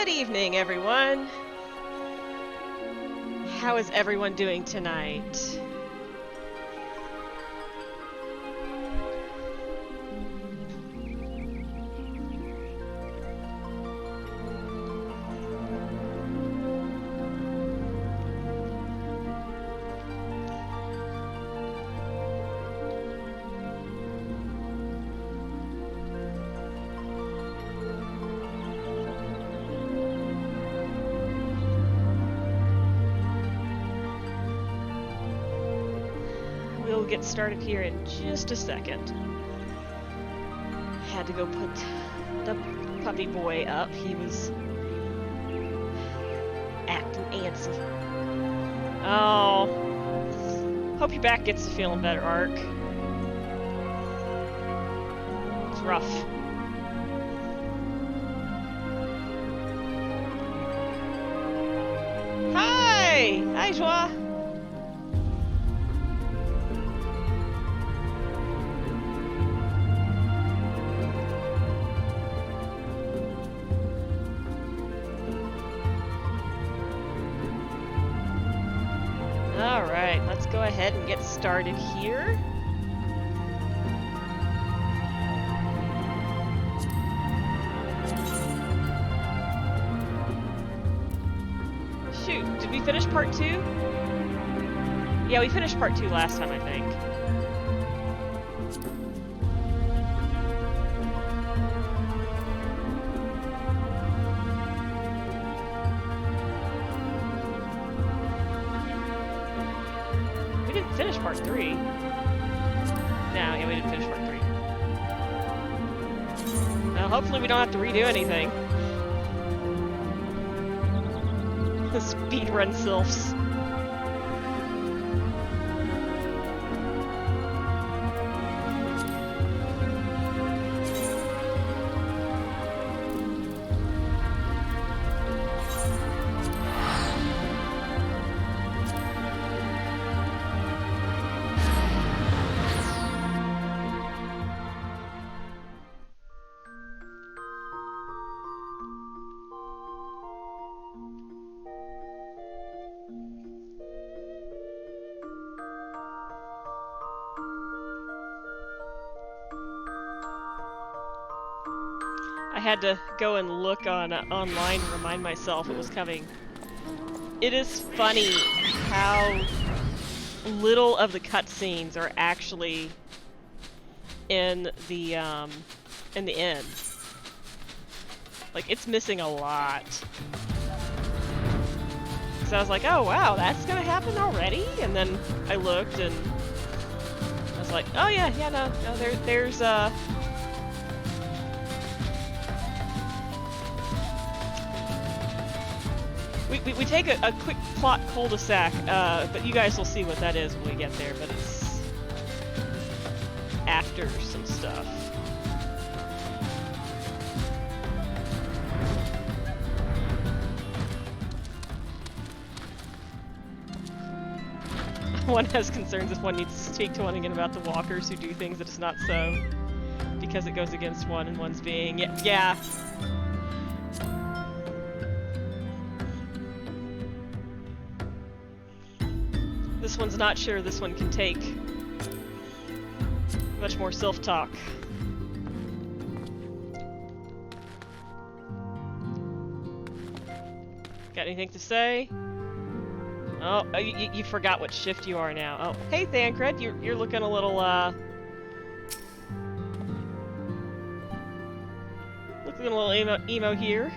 Good evening, everyone. How is everyone doing tonight? We'll get started here in just a second. Had to go put the puppy boy up. He was acting antsy. Oh. Hope your back gets to feeling better, Ark. It's rough. Hi! Hi, Joie! Alright, let's go ahead and get started here. Shoot, did we finish part 2? Yeah, we finished part 2 last time, I think. Finish part 3. No, yeah, we didn't finish part 3. Well, hopefully we don't have to redo anything. The speedrun sylphs. I had to go and look on online to remind myself it was coming. It is funny how little of the cutscenes are actually in the end. Like, it's missing a lot. Because I was like, oh wow, that's gonna happen already? And then I looked and I was like, oh yeah, no, there's We take a quick plot cul-de-sac, but you guys will see what that is when we get there, but it's after some stuff. One has concerns if one needs to speak to one again about the walkers who do things that is not so, because it goes against one and one's being. Yeah. This one's not sure this one can take much more self-talk. Got anything to say? Oh, you forgot what shift you are now. Oh, hey Thancred, you're looking a little looking a little emo here.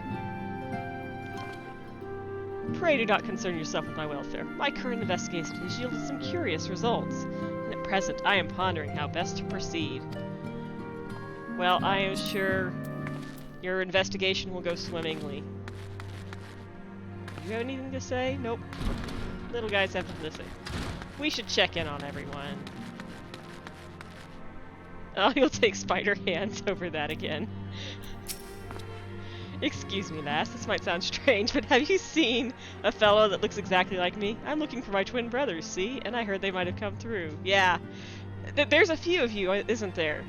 Pray do not concern yourself with my welfare. My current investigation has yielded some curious results, and at present I am pondering how best to proceed. Well, I am sure your investigation will go swimmingly. Do you have anything to say? Nope. Little guys have to listen. We should check in on everyone. Oh, you'll take spider hands over that again. Excuse me, lass, this might sound strange, but have you seen a fellow that looks exactly like me? I'm looking for my twin brothers, see? And I heard they might have come through. Yeah. There's a few of you, isn't there?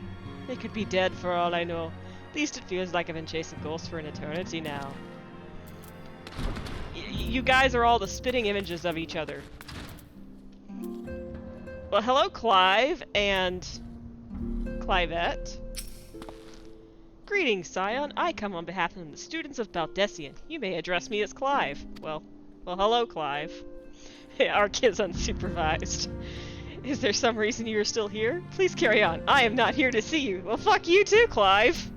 They could be dead for all I know. At least it feels like I've been chasing ghosts for an eternity now. You guys are all the spitting images of each other. Well, hello, Clive and Clivette. Greetings, Scion. I come on behalf of the students of Baldessian. You may address me as Clive. Well, hello, Clive. Our kid's unsupervised. Is there some reason you are still here? Please carry on. I am not here to see you. Well, fuck you too, Clive.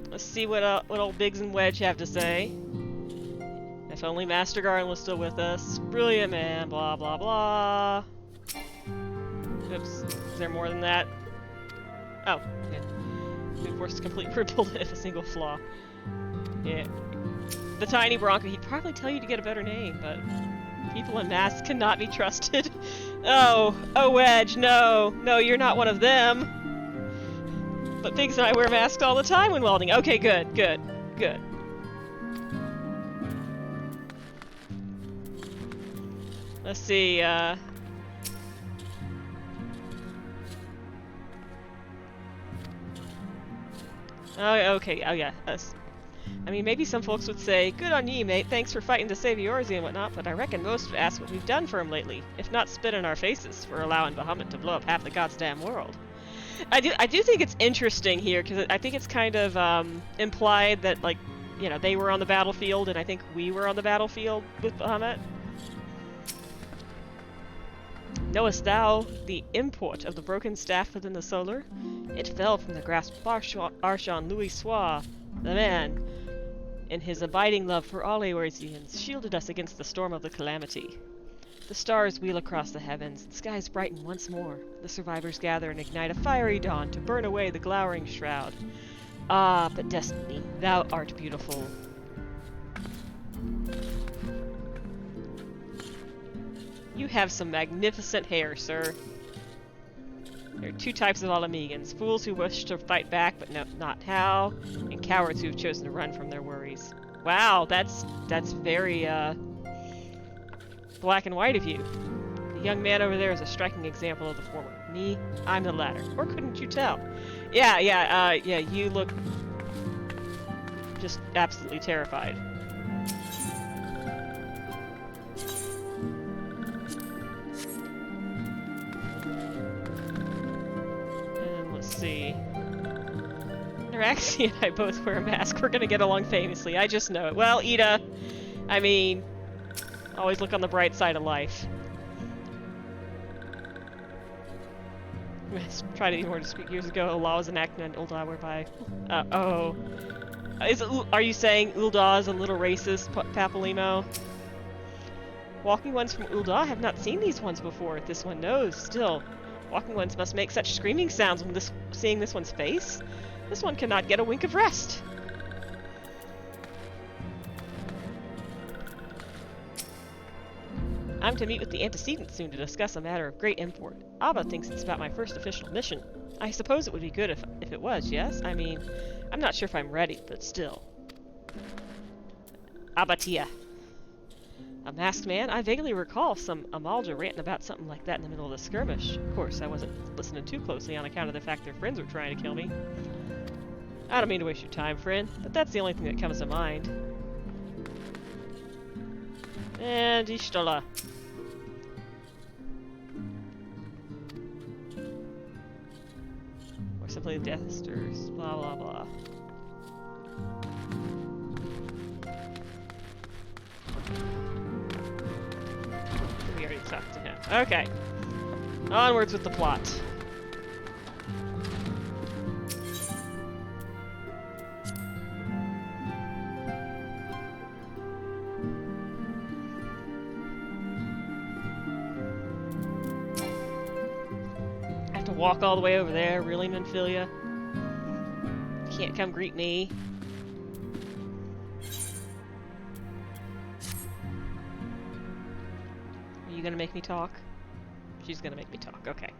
Let's see what old Biggs and Wedge have to say. If only Master Garland was still with us. Brilliant man, blah blah blah. Oops. Is there more than that? Oh, yeah. Been forced to completely rebuild it with a single flaw. Yeah. The tiny Bronco, he'd probably tell you to get a better name, but people in masks cannot be trusted. Oh, Wedge, no. No, you're not one of them. But Biggs and I wear masks all the time when welding. Okay, good. Let's see, oh, okay, oh yeah, us. I mean, maybe some folks would say, good on ye, mate, thanks for fighting to save Eorzea and whatnot, but I reckon most would ask what we've done for him lately, if not spit in our faces for allowing Bahamut to blow up half the goddamn world. I do think it's interesting here, because I think it's kind of, implied that, like, you know, they were on the battlefield, and I think we were on the battlefield with Bahamut. Knowest thou the import of the broken staff within the solar? It fell from the grasp of Archon Louis Soir, the man, in his abiding love for all Eorzeans, shielded us against the storm of the calamity. The stars wheel across the heavens, and skies brighten once more. The survivors gather and ignite a fiery dawn to burn away the glowering shroud. Ah, but Destiny, thou art beautiful. You have some magnificent hair, sir. There are two types of Alamegans. Fools who wish to fight back but know not how, and cowards who have chosen to run from their worries. Wow, that's very, black and white of you. The young man over there is a striking example of the former. Me, I'm the latter. Or couldn't you tell? Yeah, you look just absolutely terrified. See. Naraxi and I both wear a mask. We're gonna get along famously. I just know it. Well, Ida, I mean, always look on the bright side of life. Let's try to be more to speak. Years ago, a law was enacted in Ul'dah whereby... Are you saying Ul'dah is a little racist, Papalimo? Walking ones from Ul'dah have not seen these ones before. This one knows. Still, walking ones must make such screaming sounds when seeing this one's face. This one cannot get a wink of rest. I'm to meet with the antecedents soon to discuss a matter of great import. Abba thinks it's about my first official mission. I suppose it would be good if it was, yes? I mean, I'm not sure if I'm ready, but still. Abatia. A masked man? I vaguely recall some Amalja ranting about something like that in the middle of the skirmish. Of course, I wasn't listening too closely on account of the fact their friends were trying to kill me. I don't mean to waste your time, friend, but that's the only thing that comes to mind. And Ishtola. Or simply the Deathsters, blah blah blah. We already talked to him. Okay. Onwards with the plot. Walk all the way over there, really, Menphilia? Can't come greet me. Are you gonna make me talk? She's gonna make me talk, okay.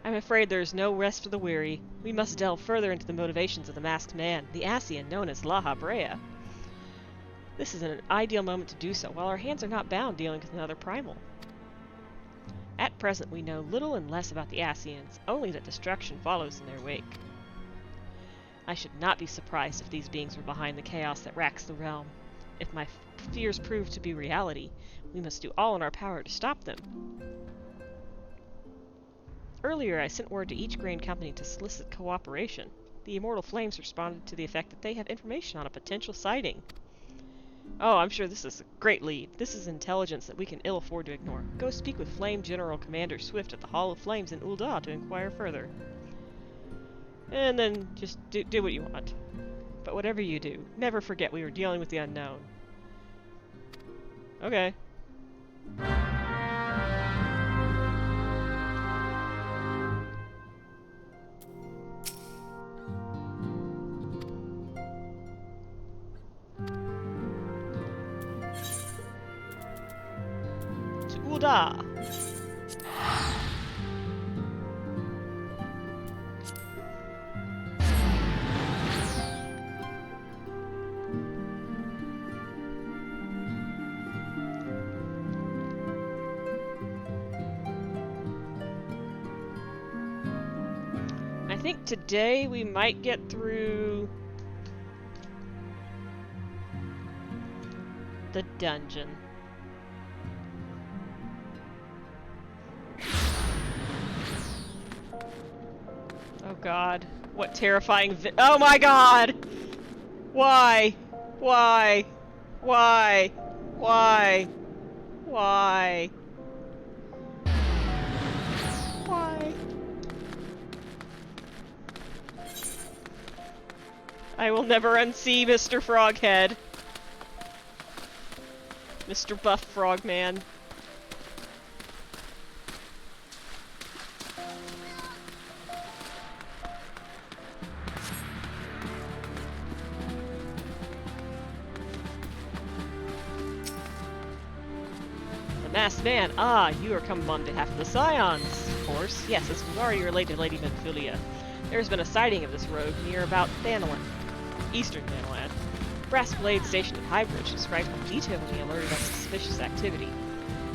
I'm afraid there's no rest for the weary. We must delve further into the motivations of the masked man, the Ascian known as Laha Brea. This is an ideal moment to do so, while our hands are not bound dealing with another primal. At present, we know little and less about the Ascians, only that destruction follows in their wake. I should not be surprised if these beings were behind the chaos that racks the realm. If my fears prove to be reality, we must do all in our power to stop them. Earlier, I sent word to each grain company to solicit cooperation. The Immortal Flames responded to the effect that they have information on a potential sighting. Oh, I'm sure this is a great lead. This is intelligence that we can ill afford to ignore. Go speak with Flame General Commander Swift at the Hall of Flames in Ul'dah to inquire further. And then just do what you want. But whatever you do, never forget we were dealing with the unknown. Okay. To Ul'dah. I think today we might get through the dungeon. Oh god, what terrifying oh my god! Why? Why? Why? Why? Why? Why? I will never unsee Mr. Froghead. Mr. Buff Frogman. The Masked Man. Ah, you are come on behalf of the Scions, of course. Yes, this was already related to Lady Menphilia. There has been a sighting of this rogue near about Thanalan, eastern Thanalan. Brass Blade stationed at Highbridge described in detail when he alerted us to suspicious activity.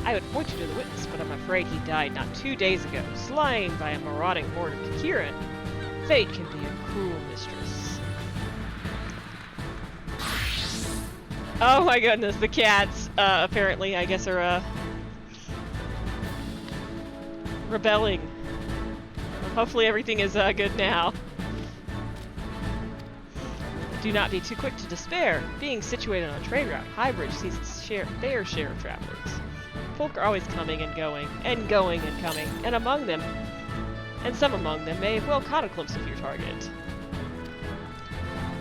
I would point you to the witness, but I'm afraid he died not 2 days ago, slain by a marauding horde of Kikiran. Fate can be a cruel mistress. Oh my goodness, the cats, apparently, I guess, are, rebelling. Well, hopefully everything is, good now. Do not be too quick to despair. Being situated on a trade route, Highbridge sees its fair share of travelers. Folk are always coming and going, and going and coming, and some among them may have well caught a glimpse of your target.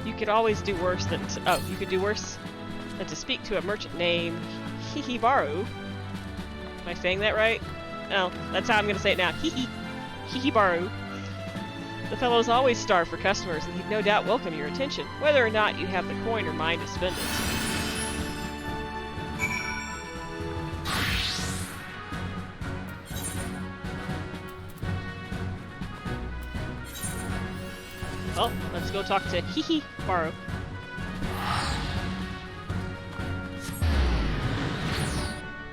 You could always do worse than you could do worse than to speak to a merchant named Hihibaru. Am I saying that right? No, that's how I'm gonna say it now. Hihibaru. The fellow is always starved for customers, and he'd no doubt welcome your attention, whether or not you have the coin or mind to spend it. Well, let's go talk to Hihibaru.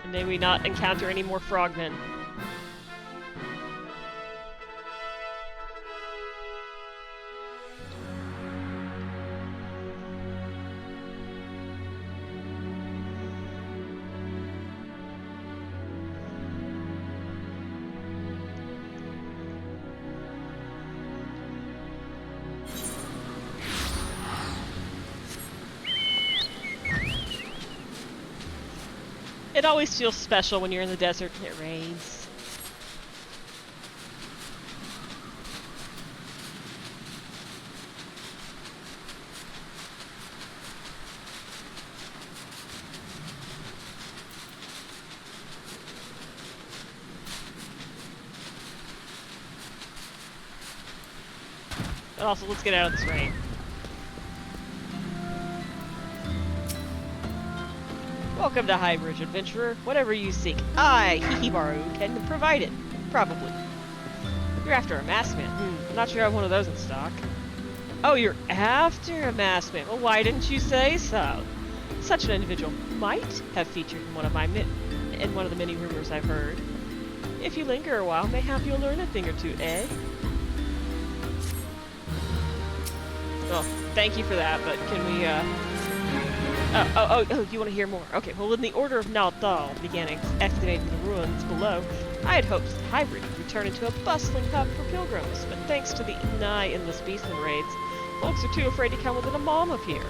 And may we not encounter any more frogmen. It always feels special when you're in the desert and it rains. But also, let's get out of this rain. Welcome to Highbridge, adventurer. Whatever you seek, I, Hihibaru, can provide it. Probably. You're after a Masked Man. I'm not sure I have one of those in stock. Oh, you're after a Masked Man. Well, why didn't you say so? Such an individual might have featured in one of the many rumors I've heard. If you linger a while, mayhap you'll learn a thing or two, eh? Well, thank you for that, but can we, Oh, you want to hear more? Okay, well, when the Order of Naldal began excavating the ruins below, I had hoped that Hybrid would return into a bustling hub for pilgrims, but thanks to the nigh-endless beastman raids, folks are too afraid to come within a mom of here.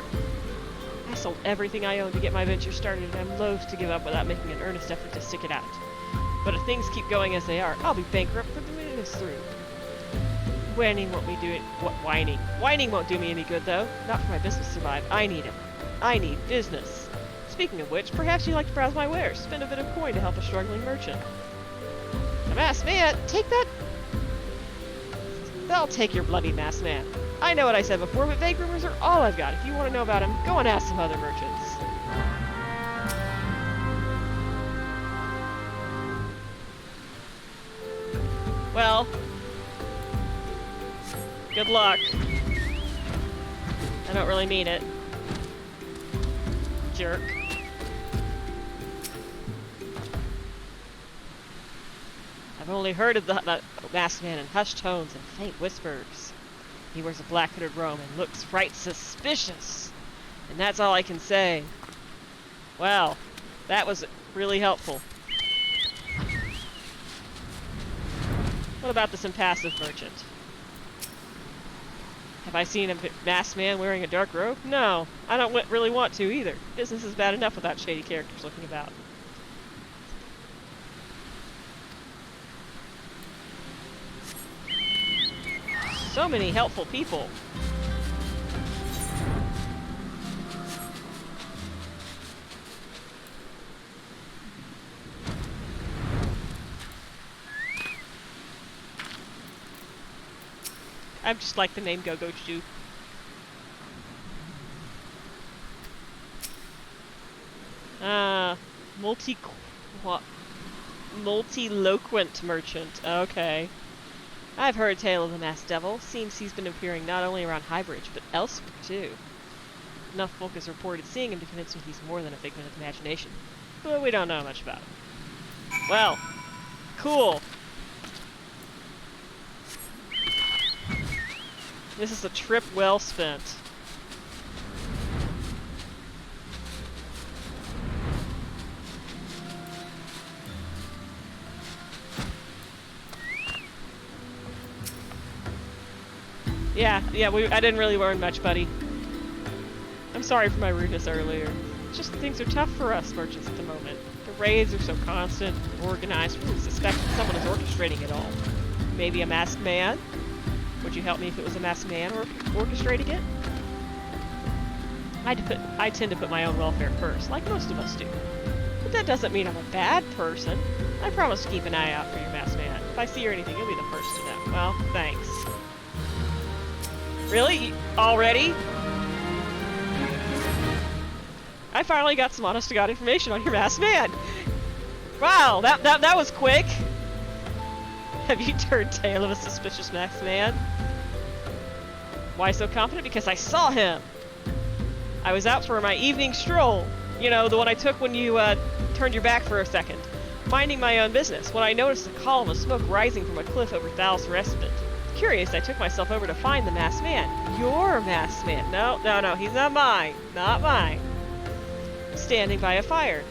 I sold everything I owned to get my venture started, and I'm loath to give up without making an earnest effort to stick it out. But if things keep going as they are, I'll be bankrupt for the minute it's through. Whining won't be doing... What, whining? Whining won't do me any good, though. Not for my business to survive. I need it. I need business. Speaking of which, perhaps you'd like to browse my wares. Spend a bit of coin to help a struggling merchant. A masked man? Take that? I'll take your bloody masked man. I know what I said before, but vague rumors are all I've got. If you want to know about him, go and ask some other merchants. Well, good luck. I don't really mean it. Jerk. I've only heard of the masked man in hushed tones and faint whispers. He wears a black-hooded robe and looks right suspicious. And that's all I can say. Well, that was really helpful. What about this impassive merchant? Have I seen a masked man wearing a dark robe? No, I don't really want to either. Business is bad enough without shady characters looking about. So many helpful people. I just like the name Go-Go-Chu. Multiloquent merchant. Okay. I've heard tale of the masked devil. Seems he's been appearing not only around Highbridge, but elsewhere too. Enough folk has reported seeing him to convince me he's more than a figment of imagination. But we don't know much about him. Well, cool. This is a trip well spent. Yeah, I didn't really learn much, buddy. I'm sorry for my rudeness earlier. Just things are tough for us merchants at the moment. The raids are so constant, organized, we suspect that someone is orchestrating it all. Maybe a masked man? Would you help me if it was a masked man orchestrating it? I tend to put my own welfare first, like most of us do. But that doesn't mean I'm a bad person. I promise to keep an eye out for your masked man. If I see or anything, you'll be the first to know. Well, thanks. Really? Already? I finally got some honest-to-God information on your masked man. Wow, that was quick. Have you turned tail of a suspicious masked man? Why so confident? Because I saw him. I was out for my evening stroll. You know, the one I took when you turned your back for a second. Minding my own business, when I noticed a column of smoke rising from a cliff over Thal's Respite. Curious, I took myself over to find the masked man. Your masked man. No, he's not mine. Not mine. Standing by a fire.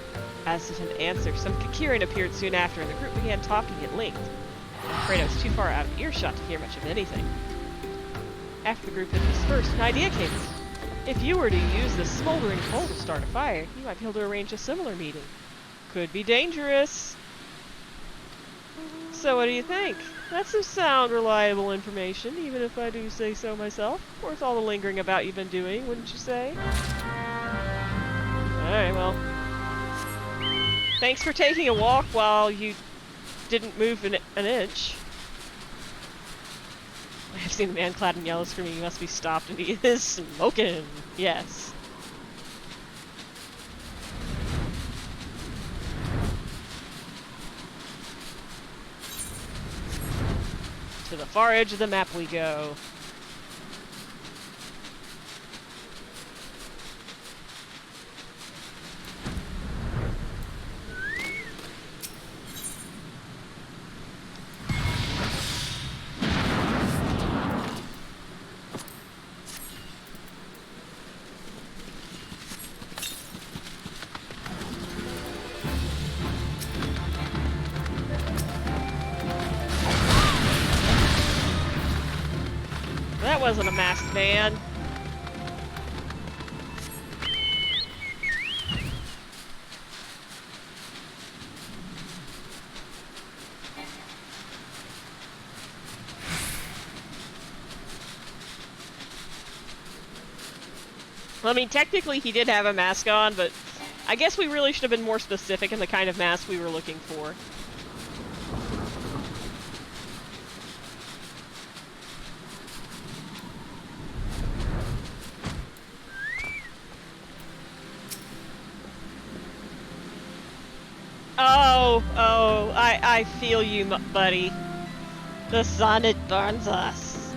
As if an answer, some Kakirin appeared soon after, and the group began talking at length. I'm afraid I was too far out of earshot to hear much of anything. After the group had dispersed, an idea came to me. If you were to use this smoldering coal to start a fire, you might be able to arrange a similar meeting. Could be dangerous. So what do you think? That's some sound, reliable information, even if I do say so myself. Worth all the lingering about you've been doing, wouldn't you say? Alright, well. Thanks for taking a walk while you didn't move an inch. I have seen a man clad in yellow screaming, "He must be stopped," and he is smoking. Yes. To the far edge of the map we go. That wasn't a masked man. Well, I mean, technically he did have a mask on, but I guess we really should have been more specific in the kind of mask we were looking for. Oh, I feel you, buddy. The sun, it burns us.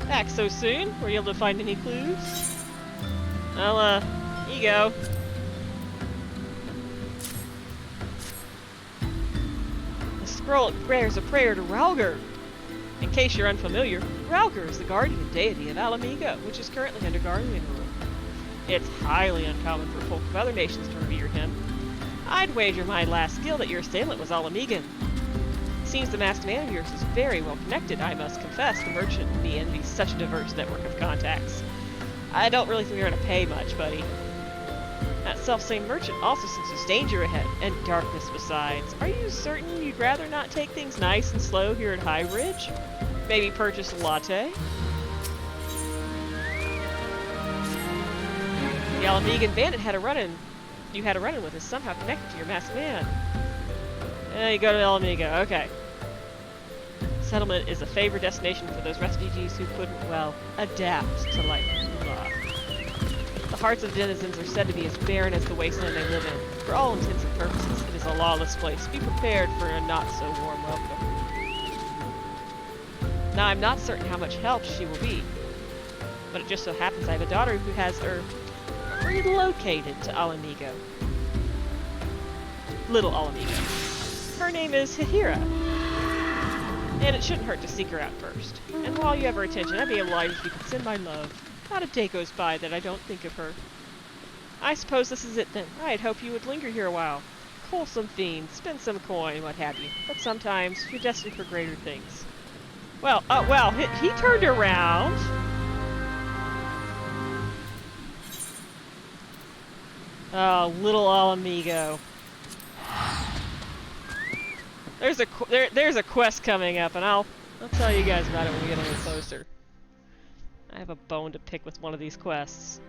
Back so soon? Were you able to find any clues? Well, here you go. The scroll bears a prayer to Ralger. In case you're unfamiliar, Ralger is the guardian deity of Alamigo, which is currently under guardian rule. It's highly uncommon for folk of other nations to revere him. I'd wager my last skill that your assailant was Alamigan. Seems the masked man of yours is very well connected, I must confess. The merchant and me envy such a diverse network of contacts. I don't really think you're gonna pay much, buddy. That self-same merchant also senses danger ahead, and darkness besides. Are you certain you'd rather not take things nice and slow here at High Ridge? Maybe purchase a latte? The Alamigan bandit you had a run-in with is somehow connected to your masked man. You go to Alamiga, okay. Settlement is a favored destination for those refugees who couldn't, well, adapt to life. Blah. The hearts of denizens are said to be as barren as the wasteland they live in. For all intents and purposes, it is a lawless place. Be prepared for a not-so-warm welcome. Now, I'm not certain how much help she will be, but it just so happens I have a daughter who has her relocated to Alamigo. Little Alamigo. Her name is Hihira, and it shouldn't hurt to seek her out first. And while you have her attention, I'd be obliged if you could send my love. Not a day goes by that I don't think of her. I suppose this is it then. I'd hope you would linger here a while. Cull some fiends, spend some coin, what have you. But sometimes you're destined for greater things. Well, he turned around. Oh, little Alamigo. There's a quest coming up, and I'll tell you guys about it when we get a little closer. I have a bone to pick with one of these quests.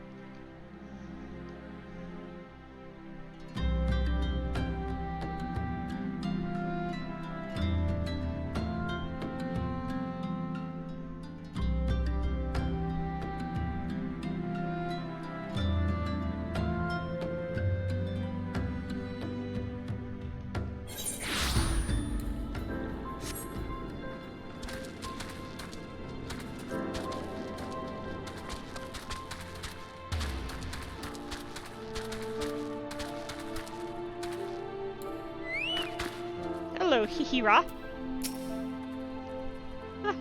Hello, Hihira.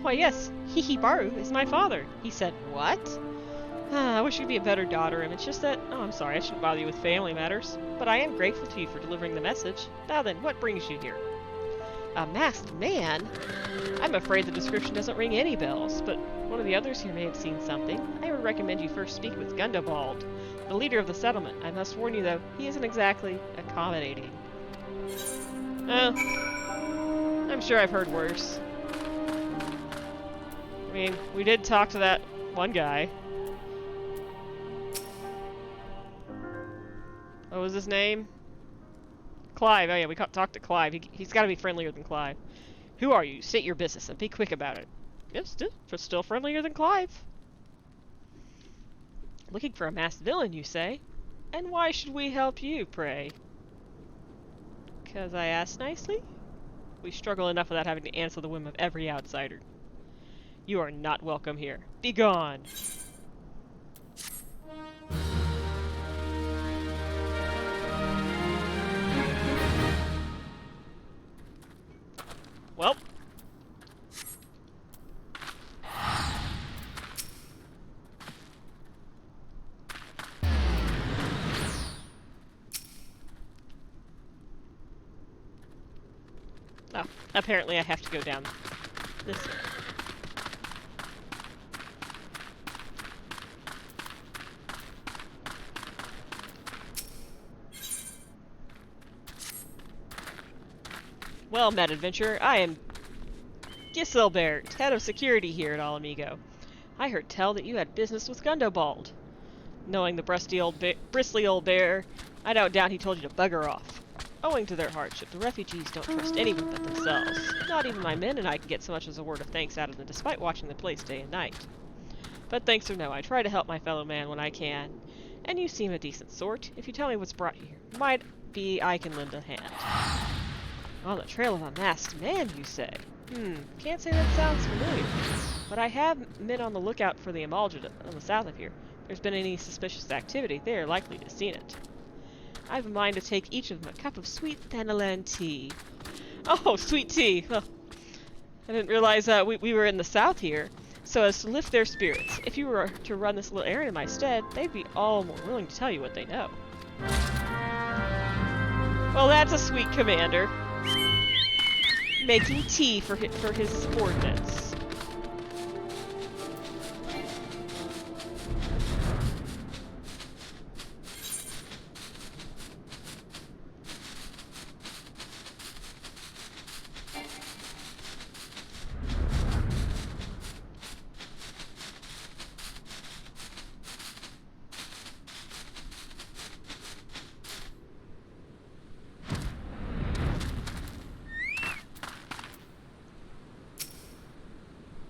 Why yes, Hihibaru is my father. He said, what? I wish you'd be a better daughter, and it's just that... Oh, I'm sorry, I shouldn't bother you with family matters. But I am grateful to you for delivering the message. Now then, what brings you here? A masked man? I'm afraid the description doesn't ring any bells, but one of the others here may have seen something. I would recommend you first speak with Gundobald, the leader of the settlement. I must warn you, though, he isn't exactly accommodating. I'm sure I've heard worse. I mean, we did talk to that one guy. What was his name? Clive. Oh yeah, we talked to Clive. He's got to be friendlier than Clive. Who are you? State your business and be quick about it. Yes, still friendlier than Clive. Looking for a masked villain, you say? And why should we help you, pray? Because I asked nicely? We struggle enough without having to answer the whim of every outsider. You are not welcome here. Be gone! Well. Oh, apparently I have to go down This way. Well, Mad Adventurer, I am Giselbert, head of security here at Alamigo. I heard tell that you had business with Gundobald. Knowing the bristly old bear, I doubt he told you to bugger off. Owing to their hardship, the refugees don't trust anyone but themselves. Not even my men and I can get so much as a word of thanks out of them, despite watching the place day and night. But thanks or no, I try to help my fellow man when I can. And you seem a decent sort. If you tell me what's brought you here, might be I can lend a hand. On the trail of a masked man, you say? Can't say that sounds familiar. But I have men on the lookout for the Amalgid on the south of here. If there's been any suspicious activity, they are likely to have seen it. I have a mind to take each of them a cup of sweet Thanalan tea. Oh, sweet tea! Oh. I didn't realize we were in the south here, so as to lift their spirits. If you were to run this little errand in my stead, they'd be all more willing to tell you what they know. Well, that's a sweet commander. Making tea for his subordinates.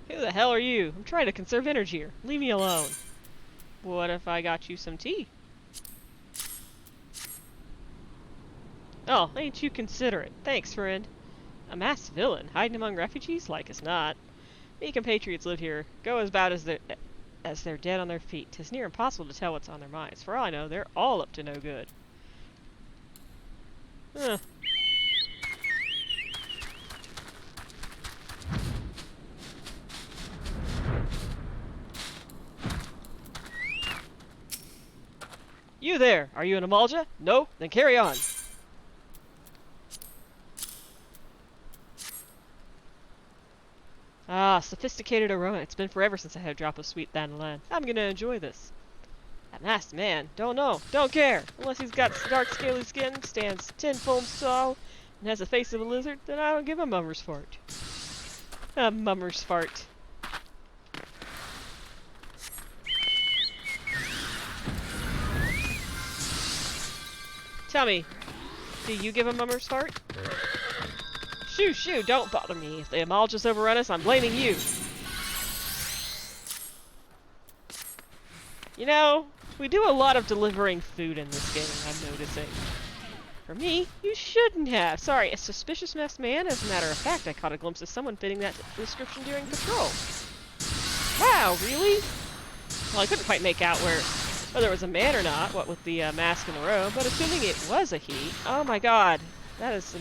Who the hell are you? I'm trying to conserve energy here. Leave me alone. What if I got you some tea? Oh, ain't you considerate. Thanks, friend. A masked villain, hiding among refugees? Like as not. Me compatriots live here. Go about as they're dead on their feet. 'Tis near impossible to tell what's on their minds. For all I know, they're all up to no good. Huh. You there! Are you an Amalja? No? Then carry on! Ah, sophisticated aroma. It's been forever since I had a drop of sweet Thanalan. I'm gonna enjoy this. That masked man. Don't know. Don't care. Unless he's got dark scaly skin, stands 10 foams tall, and has the face of a lizard, then I don't give a mummer's fart. A mummer's fart. Tell me, do you give a mummer's fart? Shoo, shoo, don't bother me. If the Amaljas overrun us, I'm blaming you. You know, we do a lot of delivering food in this game, I'm noticing. For me, you shouldn't have. Sorry, a suspicious masked man? As a matter of fact, I caught a glimpse of someone fitting that description during patrol. Wow, really? Well, I couldn't quite make out whether it was a man or not, what with the mask and the robe, but assuming it was a he, oh my god, that is some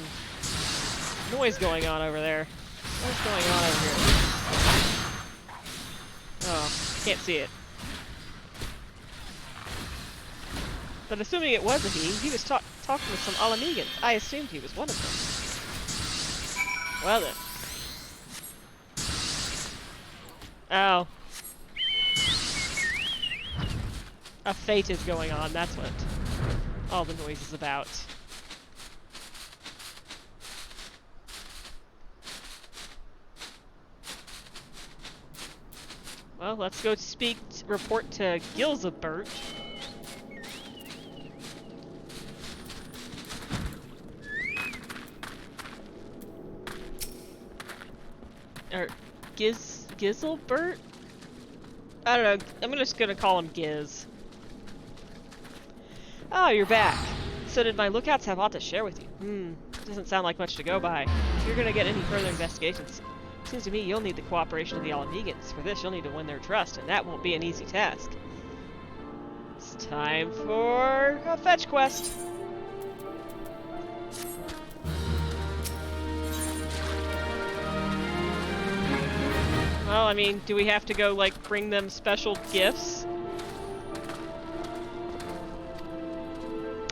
noise going on over there. What's going on over here? Oh, can't see it. But assuming it was a he was talking with some Alamegans. I assumed he was one of them. Well then. Oh. A fate is going on, that's what all the noise is about. Well, let's go report to Giselbert. Or Giselbert? I don't know, I'm just gonna call him Giz. Oh, you're back. So did my lookouts have aught to share with you? Doesn't sound like much to go by. If you're gonna get any further investigations, seems to me you'll need the cooperation of the Alamegans. For this, you'll need to win their trust, and that won't be an easy task. It's time for a fetch quest. Well, I mean, do we have to go, like, bring them special gifts?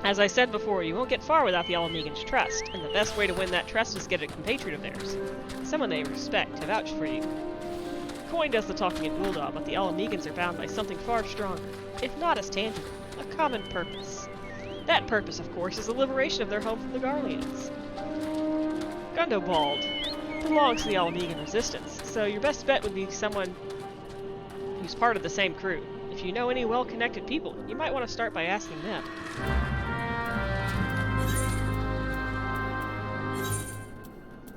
As I said before, you won't get far without the Alamegans' trust, and the best way to win that trust is to get a compatriot of theirs. Someone they respect, to vouch for you. Coin does the talking in Ul'dah, but the Alamegans are bound by something far stronger, if not as tangible, a common purpose. That purpose, of course, is the liberation of their home from the Garleans. Gundobald belongs to the Alamegan resistance, so your best bet would be someone who's part of the same crew. If you know any well-connected people, you might want to start by asking them.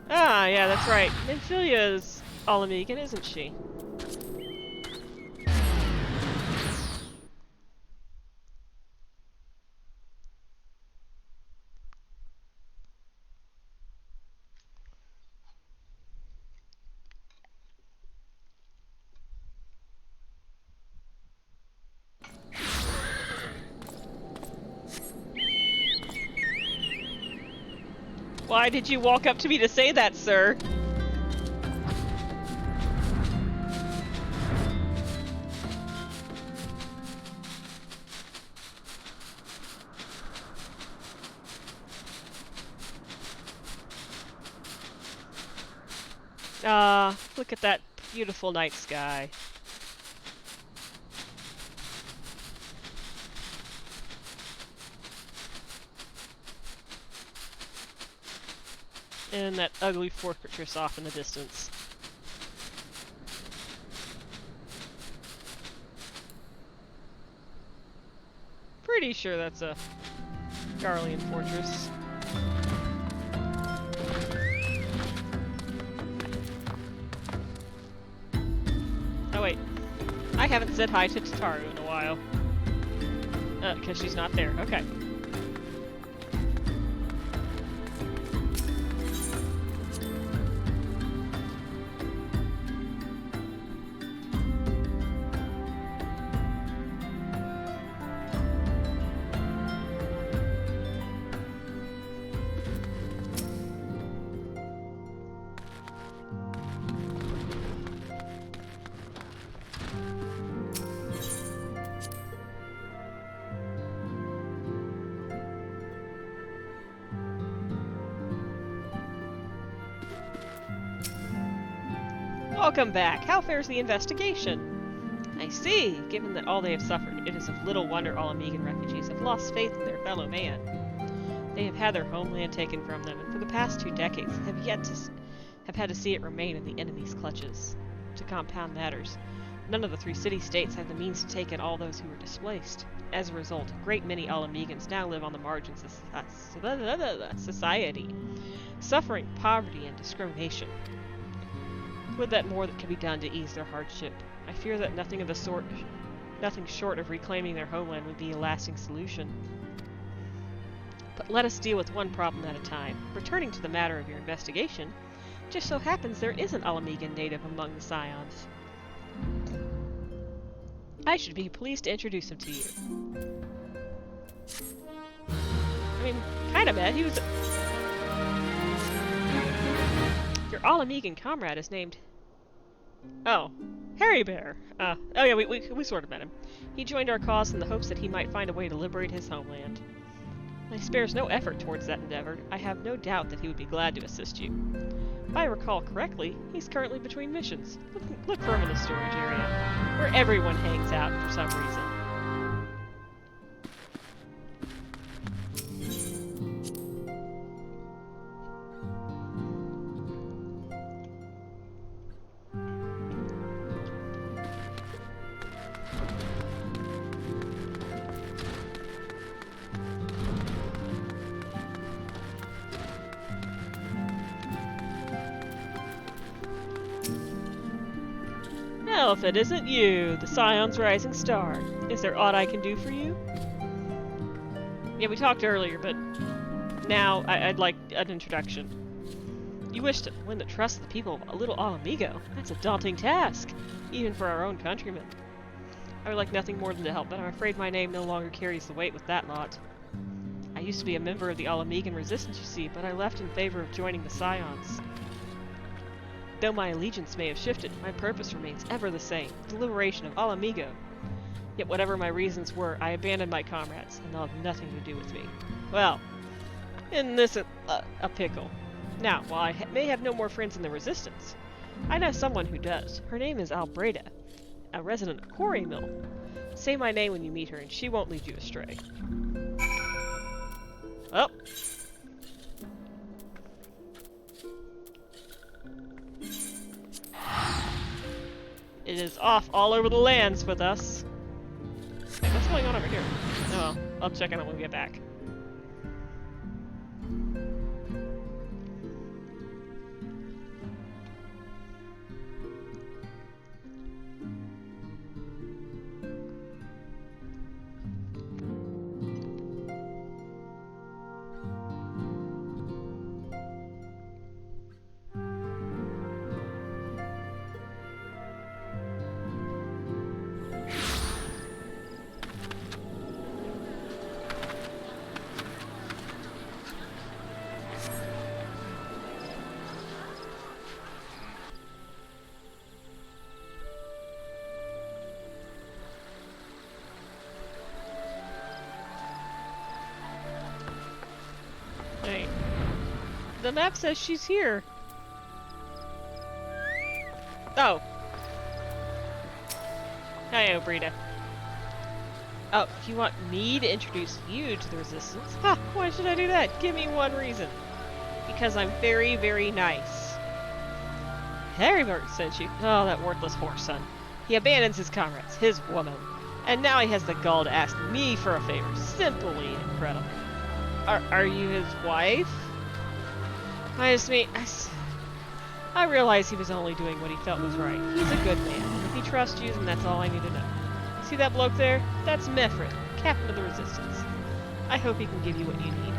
Ah, yeah, that's right. Nymphia's Alamegan, isn't she? Why did you walk up to me to say that, sir? Ah, look at that beautiful night sky. And that ugly fortress off in the distance. Pretty sure that's a Garlean fortress. Oh wait, I haven't said hi to Tataru in a while. Because she's not there. Okay. Welcome back. How fares the investigation? I see. Given that all they have suffered, it is of little wonder Alamegan refugees have lost faith in their fellow man. They have had their homeland taken from them, and for the past 2 decades have had to see it remain in the enemy's clutches. To compound matters, none of the 3 city-states have the means to take in all those who were displaced. As a result, a great many Alamegans now live on the margins of society, suffering poverty and discrimination. Would that more that could be done to ease their hardship. I fear that nothing short of reclaiming their homeland would be a lasting solution. But let us deal with one problem at a time. Returning to the matter of your investigation, it just so happens there is an Alamegan native among the Scions. I should be pleased to introduce him to you. I mean, kinda met. He was... Your Alamegan comrade is named... Oh, Harry Bear. Oh yeah, we sort of met him. He joined our cause in the hopes that he might find a way to liberate his homeland. He spares no effort towards that endeavor. I have no doubt that he would be glad to assist you. If I recall correctly, he's currently between missions. Look for him in the storage area, where everyone hangs out for some reason. Well, if it isn't you, the Scion's rising star. Is there aught I can do for you? Yeah, we talked earlier, but now I'd like an introduction. You wish to win the trust of the people of a little Alamigo. That's a daunting task, even for our own countrymen. I would like nothing more than to help, but I'm afraid my name no longer carries the weight with that lot. I used to be a member of the Alamegan resistance, you see, but I left in favor of joining the Scions. Though my allegiance may have shifted, my purpose remains ever the same, the liberation of Alamigo. Yet whatever my reasons were, I abandoned my comrades, and they'll have nothing to do with me. Well, isn't this a pickle? Now, while I may have no more friends in the Resistance, I know someone who does. Her name is Albreda, a resident of Quarry Mill. Say my name when you meet her, and she won't lead you astray. Oh! It is off all over the lands with us. Hey, what's going on over here? Oh well, I'll check on it when we get back. Hey. The map says she's here. Oh. Hi, Obrita. Oh, you want me to introduce you to the Resistance? Ha! Why should I do that? Give me one reason. Because I'm very, very nice. Harryburg sent you. Oh, that worthless horse son. He abandons his comrades, his woman. And now he has the gall to ask me for a favor. Simply incredible. Are you his wife? I realize he was only doing what he felt was right. He's a good man. If he trusts you, then that's all I need to know. See that bloke there? That's Mefred, captain of the Resistance. I hope he can give you what you need.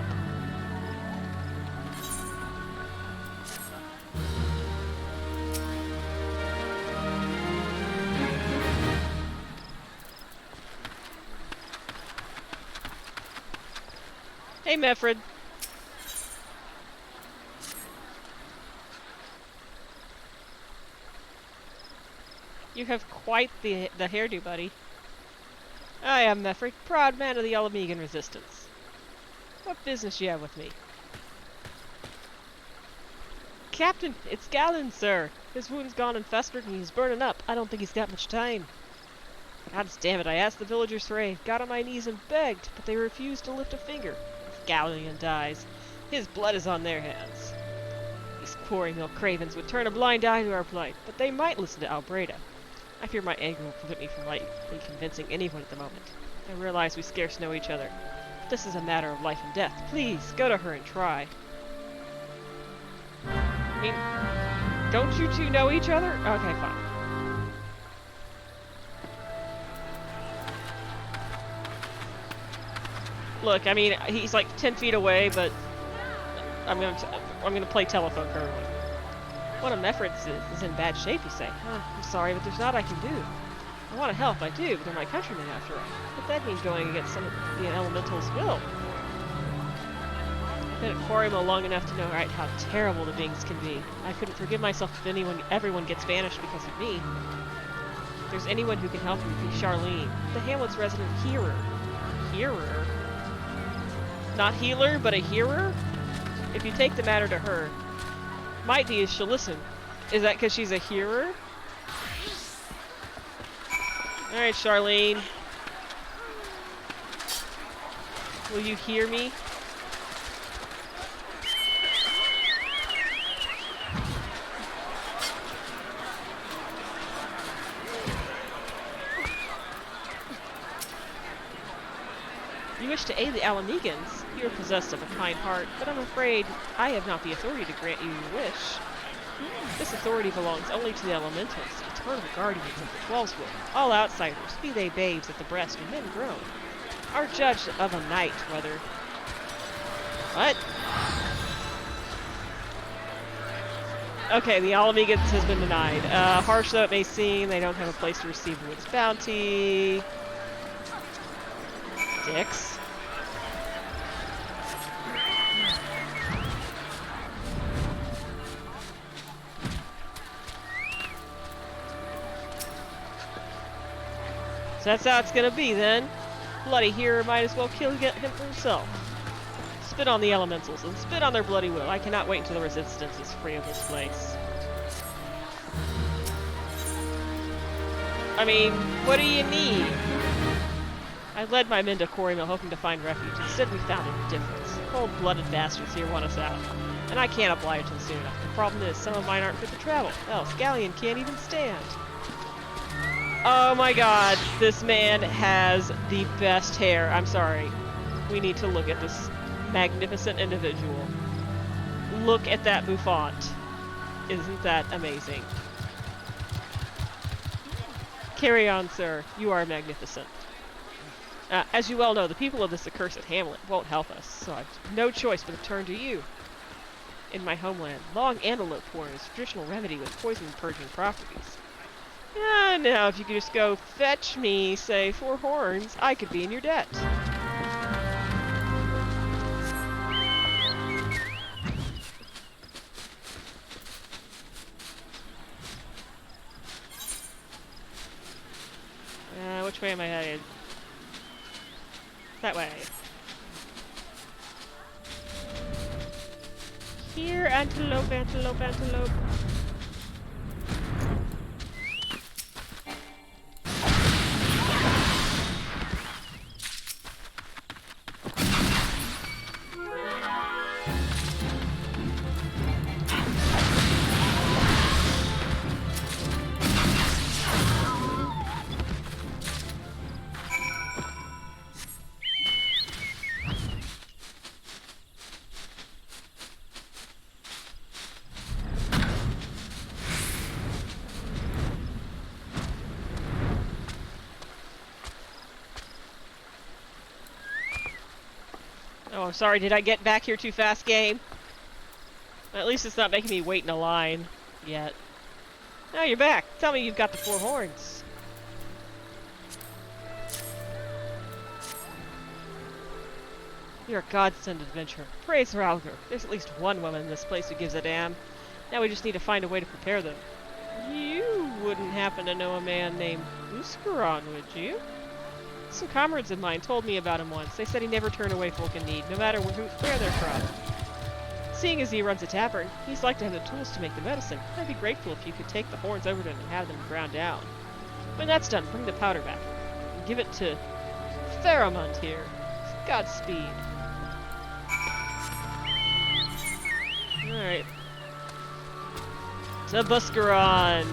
Hey, Mefred. You have quite the hairdo, buddy. I am Mefred, proud man of the Alamegan Resistance. What business you have with me? Captain, it's Galen, sir. His wound's gone and festered and he's burning up. I don't think he's got much time. God damn it, I asked the villagers for aid, got on my knees and begged, but they refused to lift a finger. If Galen dies, his blood is on their hands. These Quarry Mill cravens would turn a blind eye to our plight, but they might listen to Albreda. I fear my anger will prevent me from lightly convincing anyone at the moment. I realize we scarce know each other. But this is a matter of life and death. Please, go to her and try. I mean, don't you two know each other? Okay, fine. Look, I mean, he's like 10 feet away, but I'm gonna play telephone currently. One of Mefred's is in bad shape, you say? I'm sorry, but there's naught I can do. I want to help, I do, but they're my countrymen after all. But that means going against some of the elementals' will. I've been at Quarry Mill long enough to know right how terrible the beings can be. I couldn't forgive myself if everyone gets banished because of me. If there's anyone who can help me, it'd be Charlene, the Hamlet's resident hearer. Hearer? Not healer, but a hearer? If you take the matter to her, might be she'll listen. Is that because she's a hearer? Alright, Charlene. Will you hear me? You wish to aid the Alamegans. You are possessed of a kind heart, but I'm afraid I have not the authority to grant you your wish. This authority belongs only to the elementals, eternal guardians of the 12's will. All outsiders, be they babes at the breast or men grown, are judged of a night whether... What? Okay, the Alamegans has been denied. Harsh though it may seem, they don't have a place to receive the wood's bounty. Dicks. So that's how it's gonna be then. Bloody hero might as well kill him himself. Spit on the elementals and spit on their bloody will. I cannot wait until the resistance is free of this place. I mean, what do you need? I led my men to Quarry Mill hoping to find refuge. Instead, we found indifference. Cold-blooded bastards here want us out. And I can't oblige them soon enough. The problem is, some of mine aren't fit to travel. Hell, Scallion can't even stand. Oh my god, this man has the best hair. I'm sorry. We need to look at this magnificent individual. Look at that bouffant. Isn't that amazing? Carry on, sir. You are magnificent. As you well know, the people of this accursed hamlet won't help us, so I've no choice but to turn to you. In my homeland, long antelope horn is a traditional remedy with poison-purging properties. Now, if you could just go fetch me, say, 4 horns, I could be in your debt. Which way am I headed? That way. Here, antelope, antelope, antelope. Oh, I'm sorry, did I get back here too fast, game? At least it's not making me wait in a line yet. Now you're back. Tell me you've got the 4 horns. You're a godsend adventurer. Praise Ralger. There's at least one woman in this place who gives a damn. Now we just need to find a way to prepare them. You wouldn't happen to know a man named Buscaron, would you? Some comrades of mine told me about him once. They said he never turned away folk in need, no matter where they're from. Seeing as he runs a tavern, he's like to have the tools to make the medicine. I'd be grateful if you could take the horns over to him and have them ground down. When that's done, bring the powder back. And give it to Theramund here. Godspeed. Alright. To Buscaron!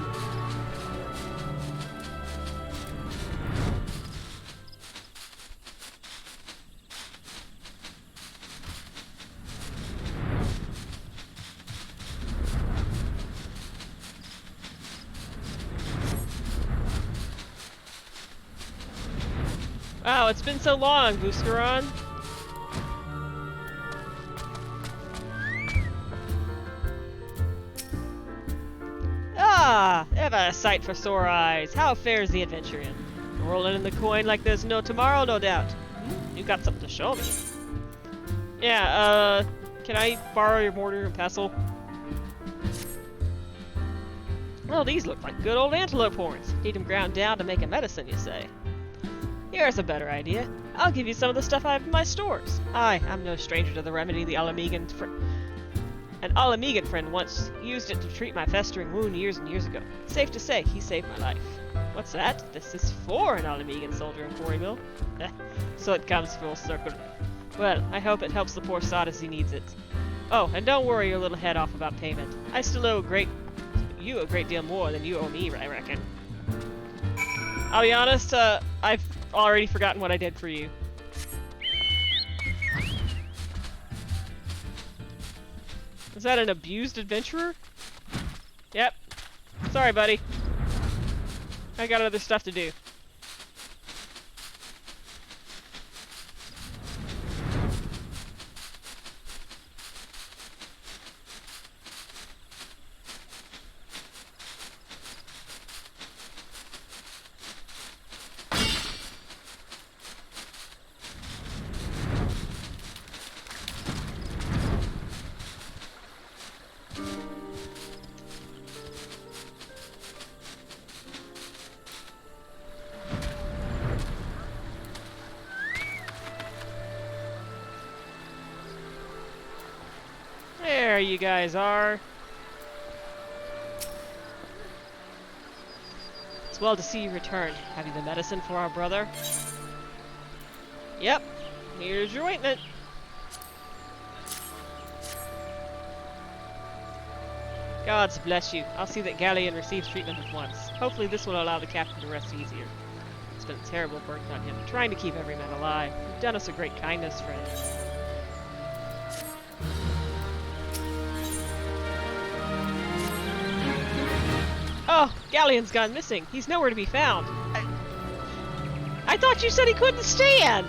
Wow, it's been so long, Buscaron. Ah, ever a sight for sore eyes. How fares the adventure in? Rolling in the coin like there's no tomorrow, no doubt. You got something to show me. Yeah, can I borrow your mortar and pestle? Well, these look like good old antelope horns. Need them ground down to make a medicine, you say? Here's a better idea. I'll give you some of the stuff I have in my stores. I'm no stranger to the remedy the Alamegan friend once used it to treat my festering wound years and years ago. Safe to say, he saved my life. What's that? This is for an Alamegan soldier in Quarry Mill. So it comes full circle. Well, I hope it helps the poor sod as he needs it. Oh, and don't worry your little head off about payment. I still owe you a great deal more than you owe me, I reckon. I'll be honest, I've already forgotten what I did for you. Is that an abused adventurer? Yep. Sorry, buddy. I got other stuff to do. you guys are. It's well to see you return. Have you the medicine for our brother? Yep. Here's your ointment. Gods bless you. I'll see that Galleon receives treatment at once. Hopefully this will allow the captain to rest easier. It's been a terrible burden on him, trying to keep every man alive. You've done us a great kindness, friend. Oh, Galleon's gone missing. He's nowhere to be found. I thought you said he couldn't stand!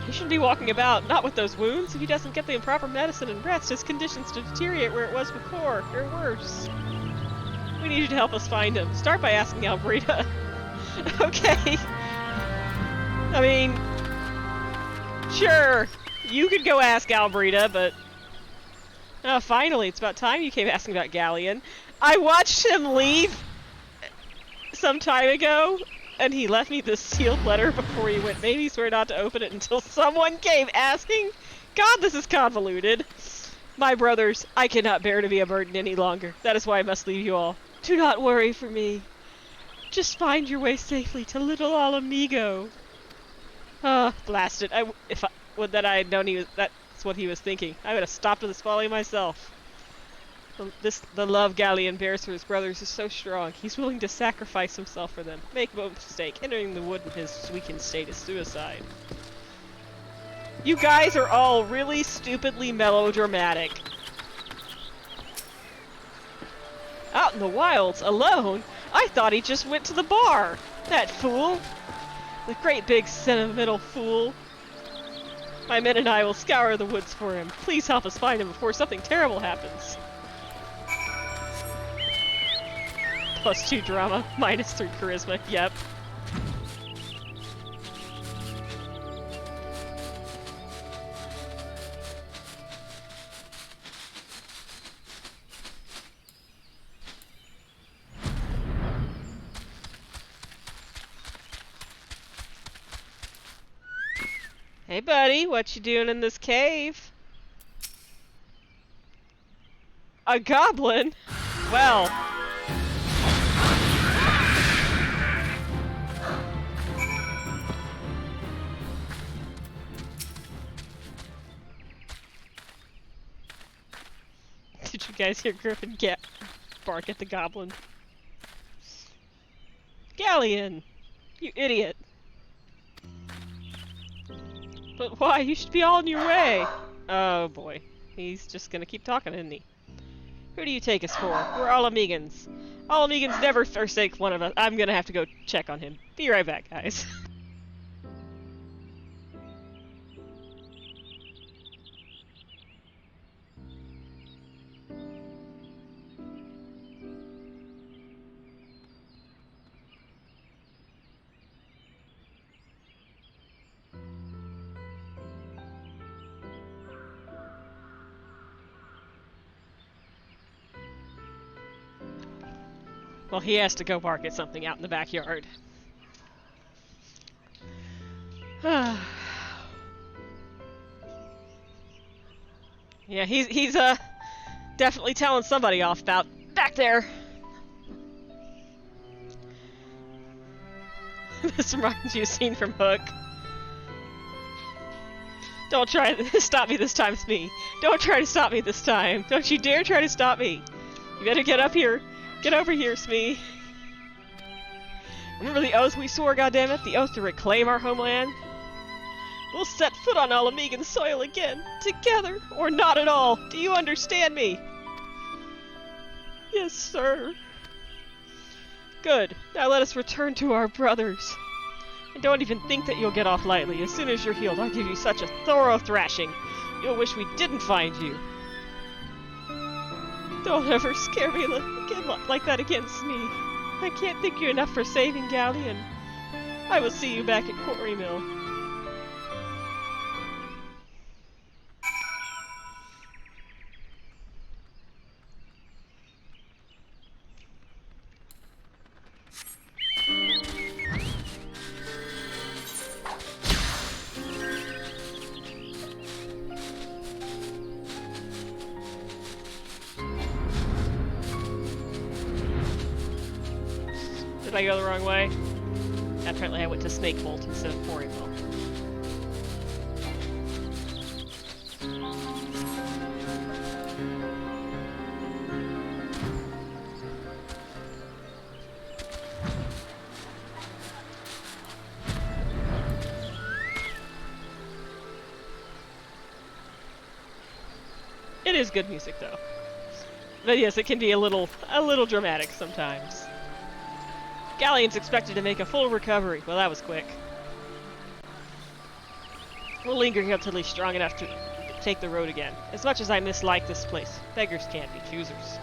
He shouldn't be walking about, not with those wounds. If he doesn't get the improper medicine and rest, his conditions to deteriorate where it was before, or worse. We need you to help us find him. Start by asking Albrita. Okay. I mean, sure, you could go ask Albrita, but... Oh, finally, it's about time you came asking about Galleon. I watched him leave some time ago, and he left me this sealed letter before he went. Maybe swear not to open it until someone came asking. God, this is convoluted. My brothers, I cannot bear to be a burden any longer. That is why I must leave you all. Do not worry for me. Just find your way safely to little Alamigo. Ah, blast it. Would that I had known that's what he was thinking. I would have stopped with this folly myself. The love Galleon bears for his brothers is so strong. He's willing to sacrifice himself for them. Make no mistake, entering the wood in his weakened state is suicide. You guys are all really stupidly melodramatic. Out in the wilds, alone? I thought he just went to the bar. That fool. The great big sentimental fool. My men and I will scour the woods for him. Please help us find him before something terrible happens. +2 drama, -3 charisma, yep. Hey buddy, what you doing in this cave? A goblin? Well... Did you guys hear Griffin bark at the goblin? Galleon! You idiot! But why? You should be all in your way! Oh boy. He's just gonna keep talking, isn't he? Who do you take us for? We're all Amigans. All Amigans never forsake one of us. I'm gonna have to go check on him. Be right back, guys. Well, he has to go bark at something out in the backyard. Yeah, he's definitely telling somebody off about back there. This reminds you of a scene from Hook. Don't try to stop me this time, Smee. Don't try to stop me this time. Don't you dare try to stop me. You better get up here. Get over here, Smee. Remember the oath we swore, goddammit? The oath to reclaim our homeland? We'll set foot on Alamigan soil again, together, or not at all. Do you understand me? Yes, sir. Good. Now let us return to our brothers. And don't even think that you'll get off lightly. As soon as you're healed, I'll give you such a thorough thrashing. You'll wish we didn't find you. Don't ever scare me again like that again, Smee. I can't thank you enough for saving Galleon. I will see you back at Quarry Mill. I go the wrong way? Apparently I went to Snake Bolt instead of Pouring Bolt. It is good music, though. But yes, it can be a little dramatic sometimes. Galleon's expected to make a full recovery. Well, that was quick. We're lingering until he's strong enough to take the road again. As much as I mislike this place, beggars can't be choosers.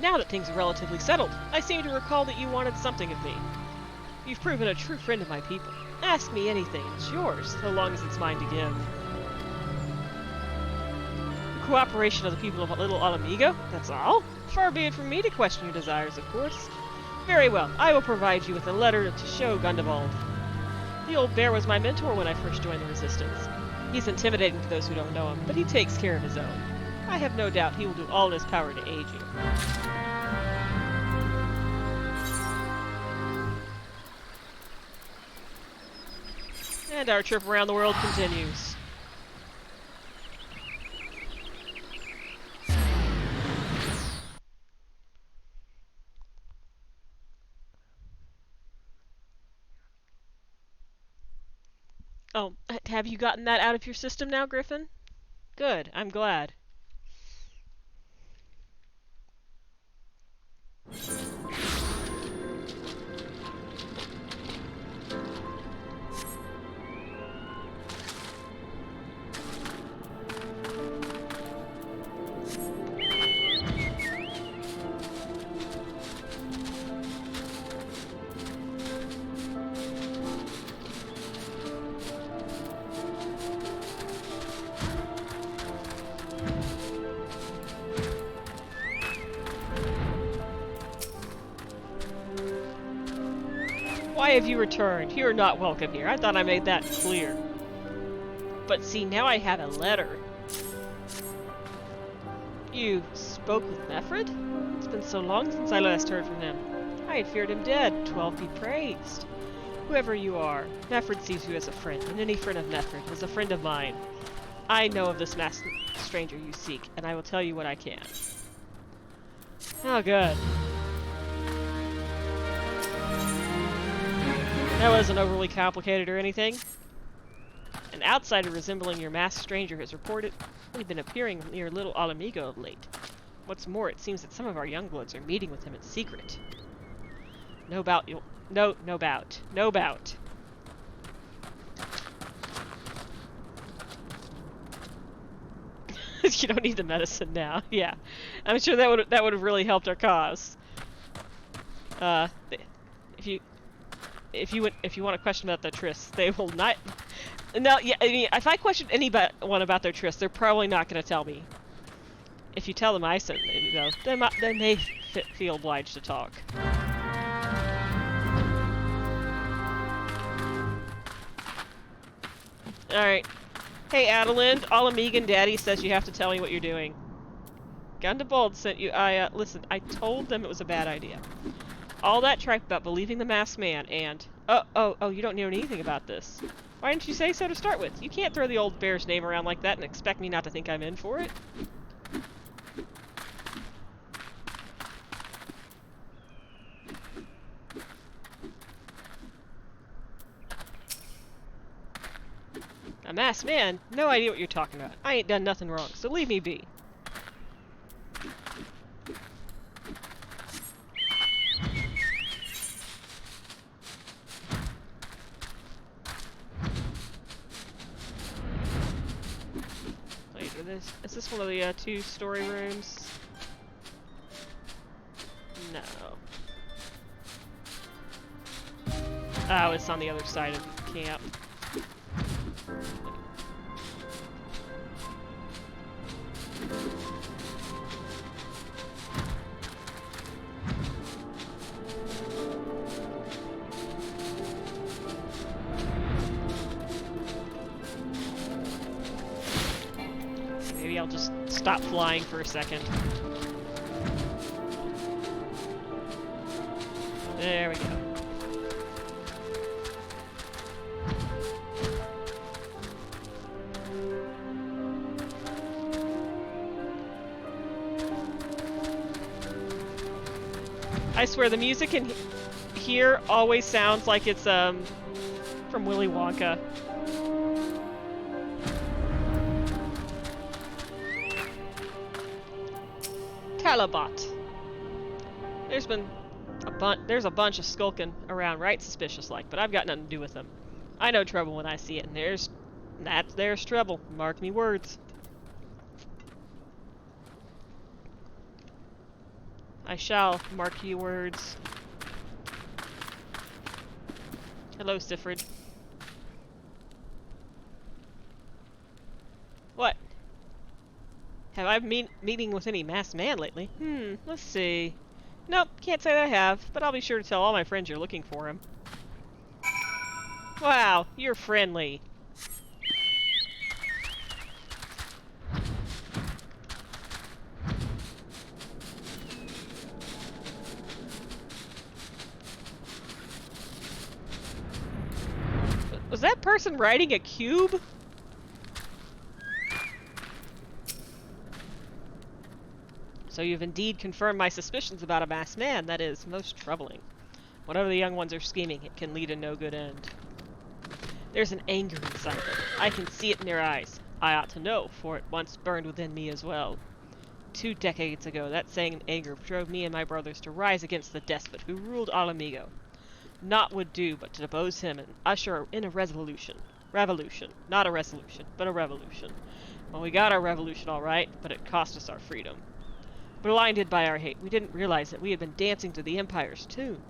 Now that things are relatively settled, I seem to recall that you wanted something of me. You've proven a true friend of my people. Ask me anything, it's yours, so long as it's mine to give. The cooperation of the people of Little Alamigo? That's all? Far be it from me to question your desires, of course. Very well, I will provide you with a letter to show Gundevald. The old bear was my mentor when I first joined the Resistance. He's intimidating to those who don't know him, but he takes care of his own. I have no doubt he will do all in his power to aid you. And our trip around the world continues. Oh, have you gotten that out of your system now, Griffin? Good, I'm glad. Why have you returned? You are not welcome here. I thought I made that clear. But see, now I have a letter. You spoke with Meffred? It's been so long since I last heard from him. I had feared him dead. 12 be praised. Whoever you are, Meffred sees you as a friend, and any friend of Meffred is a friend of mine. I know of this masked stranger you seek, and I will tell you what I can. Oh, good. That wasn't overly complicated or anything. An outsider resembling your masked stranger has reportedly been appearing near Little Alamigo of late. What's more, it seems that some of our youngbloods are meeting with him in secret. No bout. You don't need the medicine now. Yeah, I'm sure that would have really helped our cause. If you want to question about their trysts, they will not. No, yeah. I mean, if I question anyone about their trysts, they're probably not going to tell me. If you tell them I sent them, though, they may feel obliged to talk. All right. Hey, Adeline. Alamigan Daddy says you have to tell me what you're doing. Gundevald sent you. Listen. I told them it was a bad idea. All that tripe about believing the masked man and... Oh, you don't know anything about this. Why didn't you say so to start with? You can't throw the old bear's name around like that and expect me not to think I'm in for it. A masked man? No idea what you're talking about. I ain't done nothing wrong, so leave me be. Is this one of the 2 story rooms? No. Oh, it's on the other side of camp. I'll just stop flying for a second. There we go. I swear the music in here always sounds like it's from Willy Wonka. Talabat. There's a bunch of skulking around right suspicious like, but I've got nothing to do with them. I know trouble when I see it, and there's trouble. Mark me words. I shall mark you words. Hello, Sifrid. What? Have I been meeting with any masked man lately? Let's see. Nope, can't say that I have, but I'll be sure to tell all my friends you're looking for him. Wow, you're friendly. Was that person riding a cube? So you've indeed confirmed my suspicions about a masked man. That is most troubling. Whatever the young ones are scheming, it can lead to no good end. There's an anger inside them. I can see it in their eyes. I ought to know, for it once burned within me as well. 2 decades ago, that same anger drove me and my brothers to rise against the despot who ruled Alamigo. Naught would do but to depose him and usher in a revolution. Revolution. Not a resolution, but a revolution. Well, we got our revolution all right, but it cost us our freedom. Blinded by our hate, we didn't realize that we had been dancing to the Empire's tune.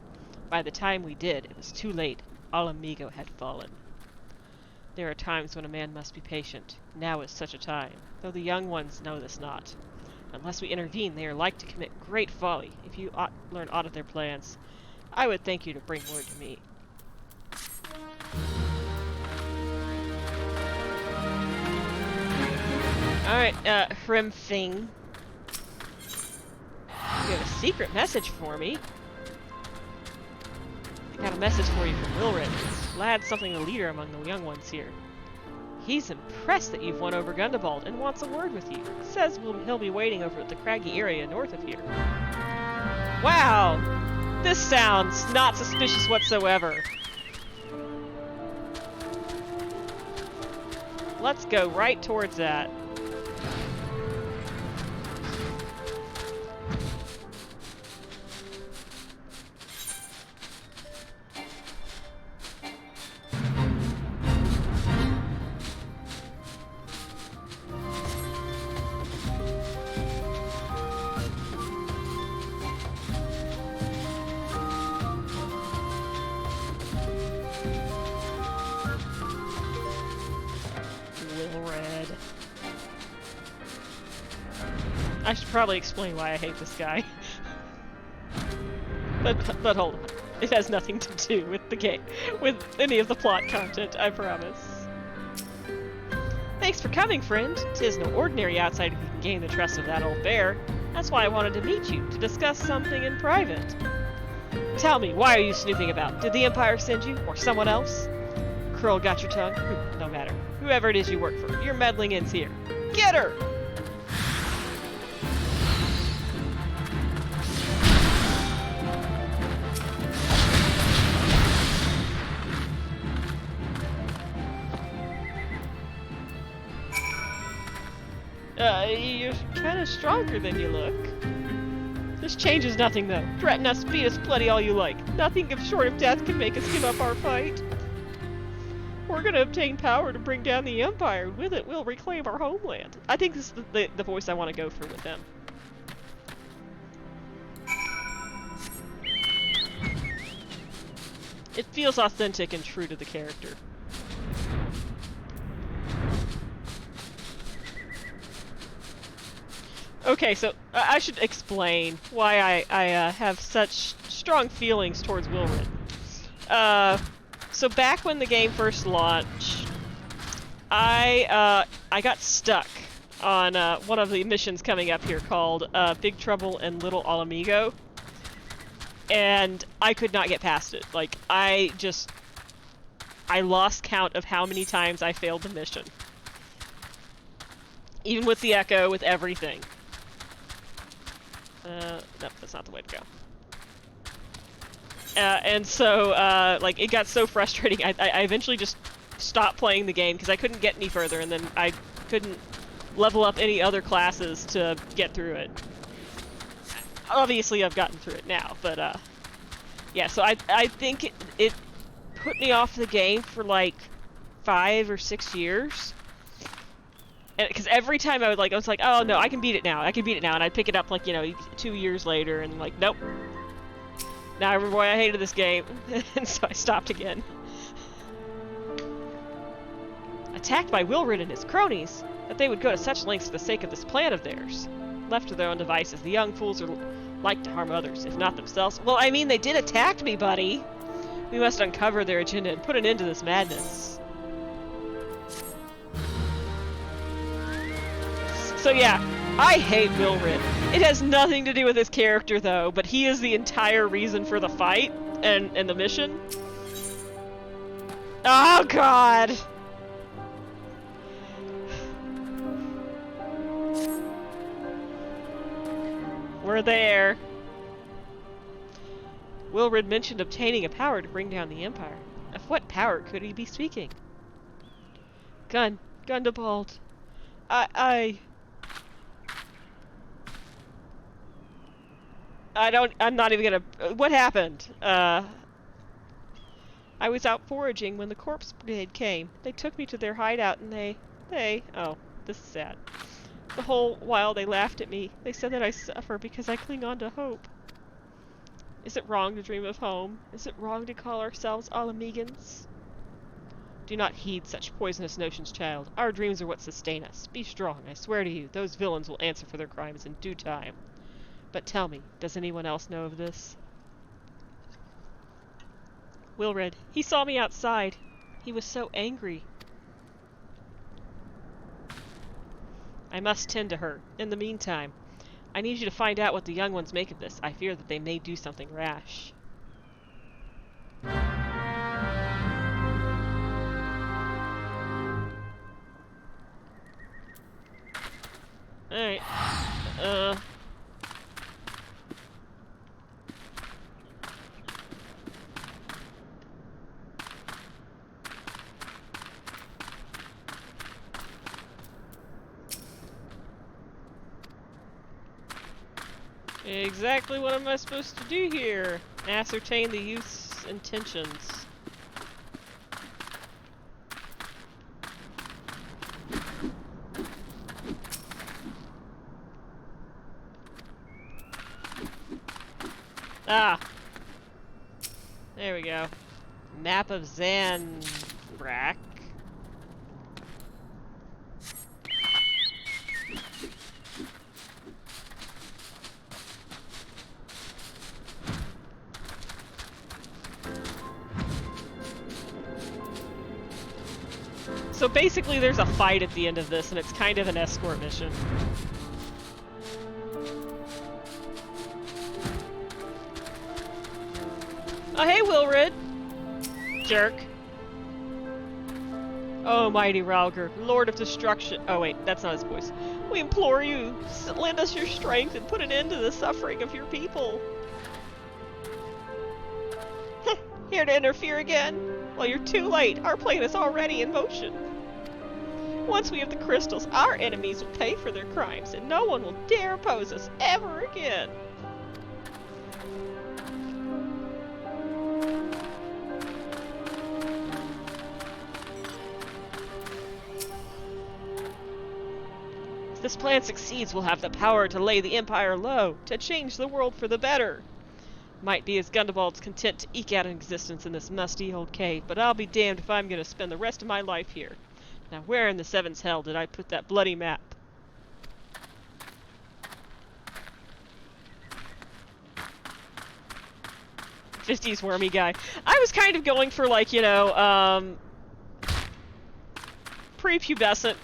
By the time we did, it was too late. Alamigo had fallen. There are times when a man must be patient. Now is such a time, though the young ones know this not. Unless we intervene, they are like to commit great folly. If you learn aught of their plans, I would thank you to bring word to me. Alright, Hrimthing. You have a secret message for me. I got a message for you from Wilred. Lad's something of a leader among the young ones here. He's impressed that you've won over Gundabald and wants a word with you. Says he'll be waiting over at the craggy area north of here. Wow! This sounds not suspicious whatsoever. Let's go right towards that. I should probably explain why I hate this guy. but hold on. It has nothing to do with the game, with any of the plot content, I promise. Thanks for coming, friend. 'Tis no ordinary outsider who can gain the trust of that old bear. That's why I wanted to meet you, to discuss something in private. Tell me, why are you snooping about? Did the Empire send you, or someone else? Curl got your tongue? No matter. Whoever it is you work for, your meddling ends here. Get her! You're kind of stronger than you look. This changes nothing, though. Threaten us, beat us bloody all you like. Nothing short of death can make us give up our fight. We're gonna obtain power to bring down the Empire. With it, we'll reclaim our homeland. I think this is the voice I want to go for with them. It feels authentic and true to the character. Okay, so I should explain why I have such strong feelings towards Wilred. So back when the game first launched, I got stuck on one of the missions coming up here called Big Trouble in Little Alamigo. And I could not get past it. Like, I lost count of how many times I failed the mission. Even with the echo, with everything. Nope, that's not the way to go. And so, like, it got so frustrating, I eventually just stopped playing the game because I couldn't get any further, and then I couldn't level up any other classes to get through it. Obviously, I've gotten through it now, but, yeah, so I think it put me off the game for, like, 5 or 6 years. Because every time I was like, oh no, I can beat it now, and I'd pick it up, like, you know, 2 years later, and like, nope. Now I remember why I hated this game, and so I stopped again. Attacked by Wilrid and his cronies, that they would go to such lengths for the sake of this plan of theirs. Left to their own devices, the young fools are like to harm others, if not themselves. Well, I mean, they did attack me, buddy! We must uncover their agenda and put an end to this madness. So yeah, I hate Wilrid. It has nothing to do with his character, though, but he is the entire reason for the fight and the mission. Oh, God! We're there. Wilrid mentioned obtaining a power to bring down the Empire. Of what power could he be speaking? Gundobald. I'm not even gonna... What happened? I was out foraging when the corpse brigade came. They took me to their hideout and they... Oh, this is sad. The whole while they laughed at me. They said that I suffer because I cling on to hope. Is it wrong to dream of home? Is it wrong to call ourselves Alamegans? Do not heed such poisonous notions, child. Our dreams are what sustain us. Be strong, I swear to you. Those villains will answer for their crimes in due time. But tell me, does anyone else know of this? Wilrid, he saw me outside. He was so angry. I must tend to her. In the meantime, I need you to find out what the young ones make of this. I fear that they may do something rash. Alright. Exactly what am I supposed to do here? Ascertain the youth's intentions. Ah! There we go. Map of Zanbrak. So basically there's a fight at the end of this, and it's kind of an escort mission. Oh, hey, Wilrid! Jerk. Oh, mighty Ralger, Lord of Destruction. Oh, wait, that's not his voice. We implore you, lend us your strength and put an end to the suffering of your people. Here to interfere again? Well, you're too late. Our plan is already in motion. Once we have the crystals, our enemies will pay for their crimes, and no one will dare oppose us ever again. If this plan succeeds, we'll have the power to lay the Empire low, to change the world for the better. Might be as Gundobald's content to eke out an existence in this musty old cave, but I'll be damned if I'm going to spend the rest of my life here. Now where in the Seven's hell did I put that bloody map? '50s wormy guy. I was kind of going for, like, you know, prepubescent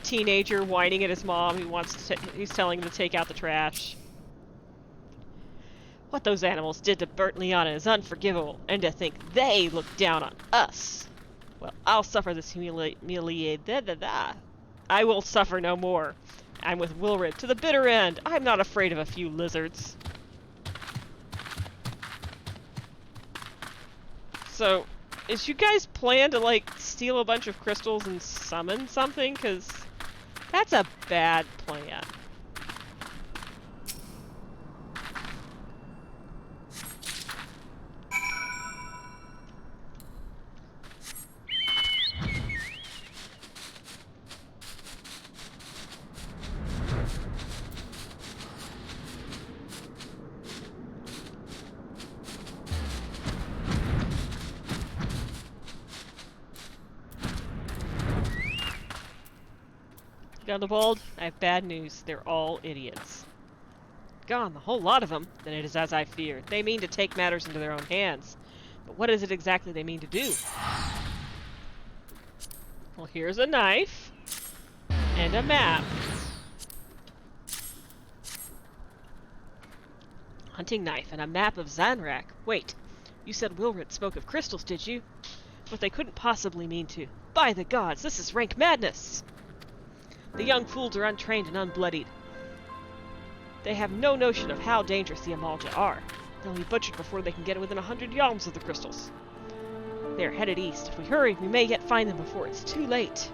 teenager whining at his mom who wants to he's telling him to take out the trash. What those animals did to Bert and Liana is unforgivable, and to think they looked down on us. Well, I'll suffer this I will suffer no more. I'm with Wilred to the bitter end. I'm not afraid of a few lizards. So, is you guys plan to, like, steal a bunch of crystals and summon something? Because that's a bad plan. Gundabald, I have bad news. They're all idiots. Gone, the whole lot of them. Then it is as I feared. They mean to take matters into their own hands. But what is it exactly they mean to do? Well, here's a knife. And a map. Hunting knife and a map of Zanrak. Wait, you said Wilred spoke of crystals, did you? But they couldn't possibly mean to. By the gods, this is rank madness! The young fools are untrained and unbloodied. They have no notion of how dangerous the Amalja are. They'll be butchered before they can get within 100 yalms of the crystals. They are headed east. If we hurry, we may yet find them before it's too late.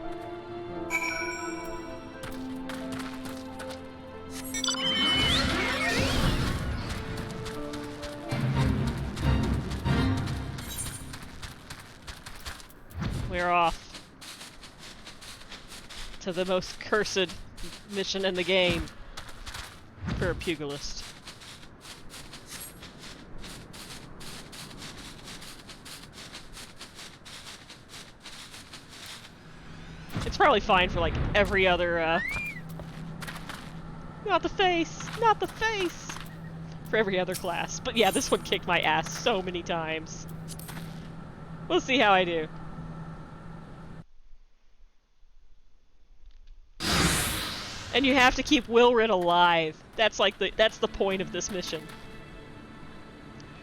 We're off to the most cursed mission in the game for a pugilist. It's probably fine for like every other not the face! Not the face! For every other class. But yeah, this one kicked my ass so many times. We'll see how I do. And you have to keep Wilred alive. That's like that's the point of this mission.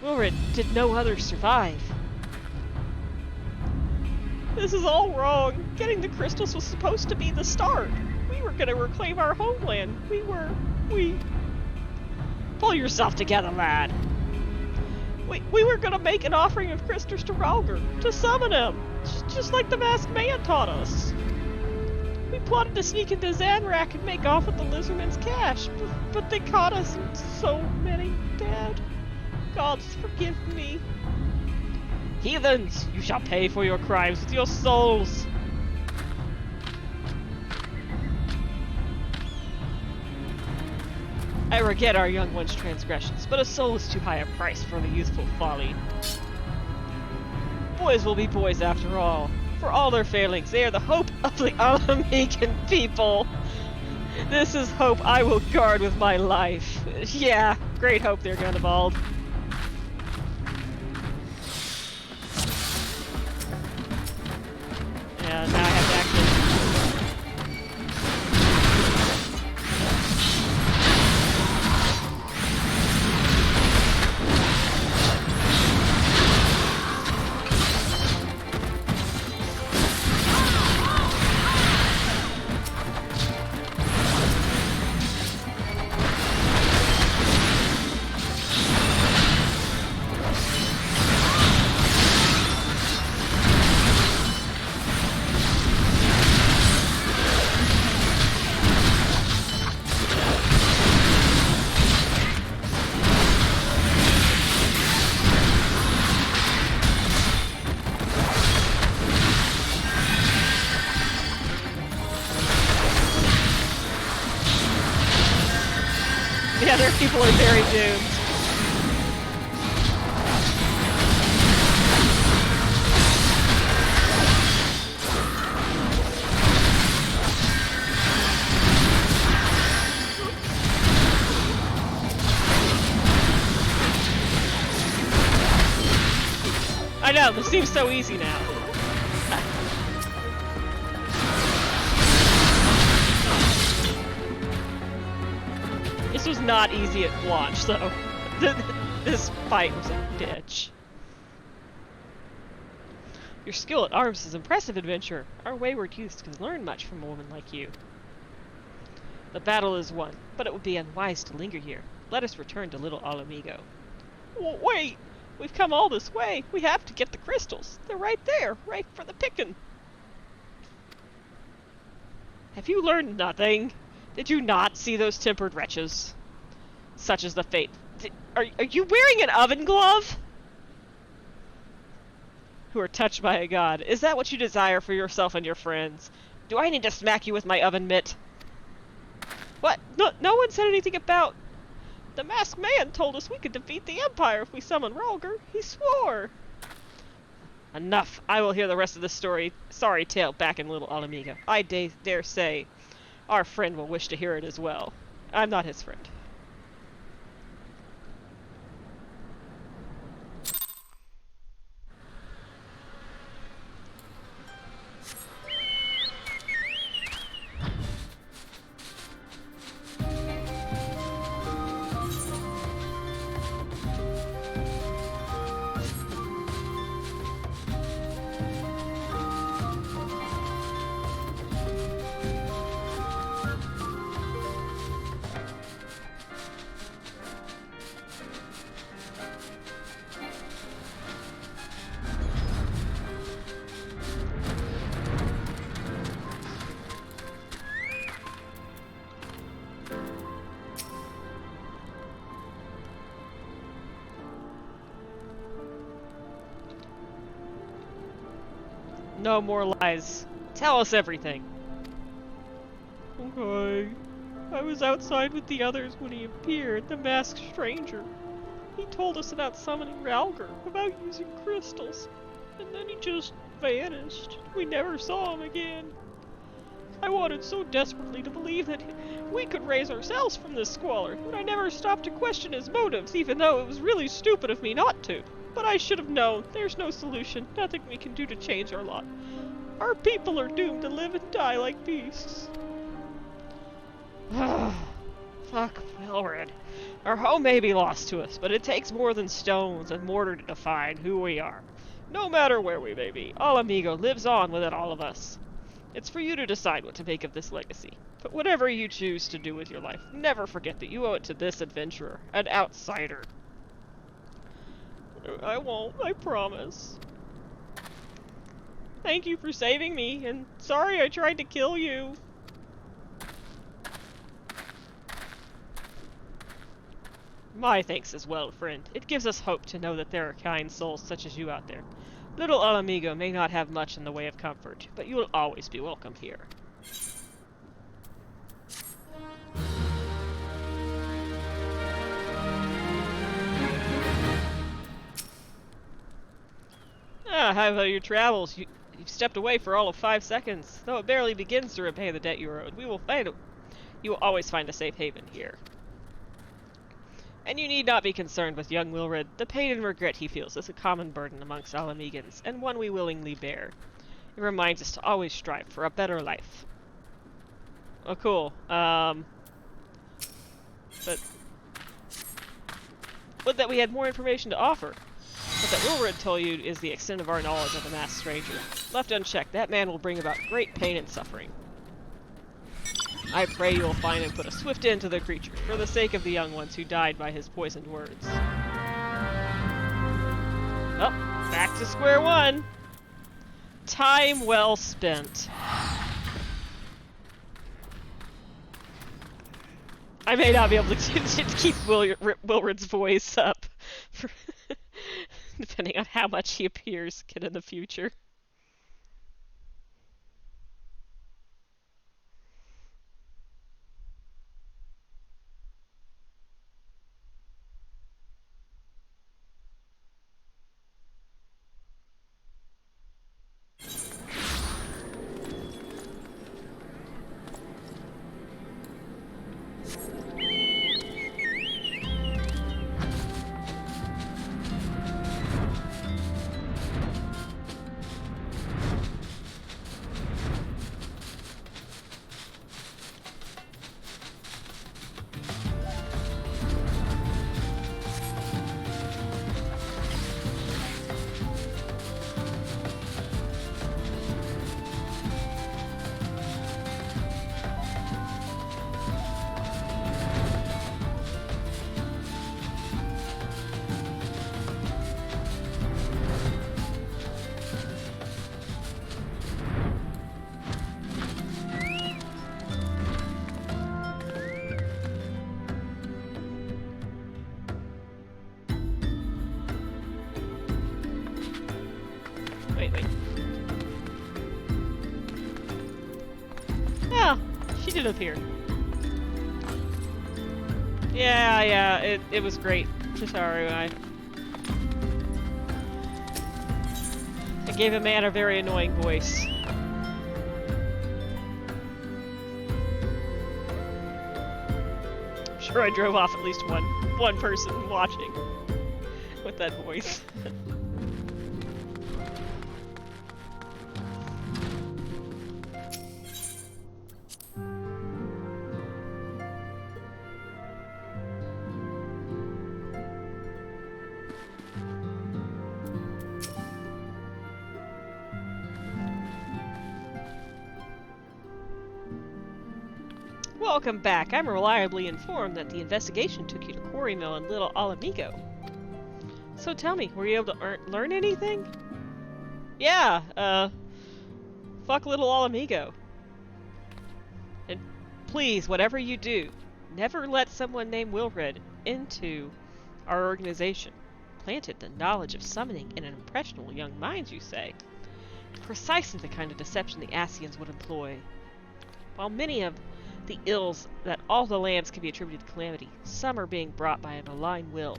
Wilred, did no others survive? This is all wrong. Getting the crystals was supposed to be the start. We were gonna reclaim our homeland. We... Pull yourself together, lad. We were gonna make an offering of crystals to Ralger, to summon him. Just like the masked man taught us. We plotted to sneak into Zanrak and make off with the lizardmen's cash, but they caught us and so many dead. Gods, forgive me. Heathens, you shall pay for your crimes with your souls. I regret our young one's transgressions, but a soul is too high a price for the youthful folly. Boys will be boys after all. For all their failings, they are the hope of the Alamican people. This is hope I will guard with my life. Yeah, great hope there, Gundabald. Yeah, now I have to actually... The other people are very doomed. I know, this seems so easy now. This was not easy at launch, though. This fight was a bitch. Your skill at arms is impressive, adventurer. Our wayward youths can learn much from a woman like you. The battle is won, but it would be unwise to linger here. Let us return to Little Alamigo. Wait! We've come all this way. We have to get the crystals. They're right there, right for the picking. Have you learned nothing? Did you not see those tempered wretches? Such is the fate. Are you wearing an oven glove? Who are touched by a god. Is that what you desire for yourself and your friends? Do I need to smack you with my oven mitt? What? No one said anything about... The masked man told us we could defeat the Empire if we summon Ralger. He swore. Enough. I will hear the rest of the sorry tale back in Little Alamiga. I dare say our friend will wish to hear it as well. I'm not his friend. No more lies. Tell us everything. Okay. I was outside with the others when he appeared, the masked stranger. He told us about summoning Ralger, about using crystals, and then he just vanished. We never saw him again. I wanted so desperately to believe that we could raise ourselves from this squalor, but I never stopped to question his motives, even though it was really stupid of me not to. But I should have known. There's no solution. Nothing we can do to change our lot. Our people are doomed to live and die like beasts. Fuck Wilred. Our home may be lost to us, but it takes more than stones and mortar to define who we are. No matter where we may be, Alamigo lives on within all of us. It's for you to decide what to make of this legacy. But whatever you choose to do with your life, never forget that you owe it to this adventurer, an outsider. I won't, I promise. Thank you for saving me, and sorry I tried to kill you. My thanks as well, friend. It gives us hope to know that there are kind souls such as you out there. Little Alamigo may not have much in the way of comfort, but you will always be welcome here. How about your travels? You've stepped away for all of 5 seconds. Though it barely begins to repay the debt you owed, you will always find a safe haven here. And you need not be concerned with young Wilred. The pain and regret he feels is a common burden amongst Alamigans, and one we willingly bear. It reminds us to always strive for a better life. Oh, cool. But that we had more information to offer. What that Wilred told you is the extent of our knowledge of the masked stranger. Left unchecked, that man will bring about great pain and suffering. I pray you will find and put a swift end to the creature, for the sake of the young ones who died by his poisoned words. Oh, back to square one! Time well spent. I may not be able to keep Wilred's voice up, depending on how much he appears again in the future. did up here? Yeah, it was great. Chitaru, I gave a man a very annoying voice. I'm sure I drove off at least one person watching with that voice. Welcome back. I'm reliably informed that the investigation took you to Quarry Mill in Little Alamigo. So tell me, were you able to learn anything? Yeah, fuck Little Alamigo. And please, whatever you do, never let someone named Wilred into our organization. Planted the knowledge of summoning in an impressionable young mind, you say? Precisely the kind of deception the Asians would employ. While many of the ills that all the lands can be attributed to calamity, some are being brought by a malign will.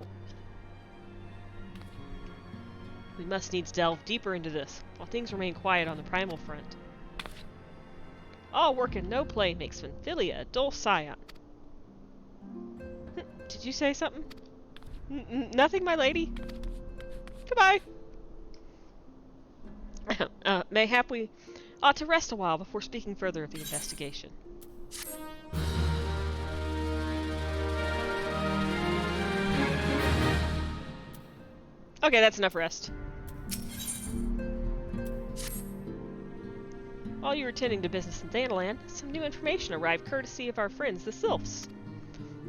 We must needs delve deeper into this, while things remain quiet on the primal front. All work and no play makes Phanphilia a dull scion. Did you say something? Nothing, my lady? Goodbye! Mayhap we ought to rest a while before speaking further of the investigation. Okay, that's enough rest. While you were tending to business in Thanalan, some new information arrived courtesy of our friends, the Sylphs.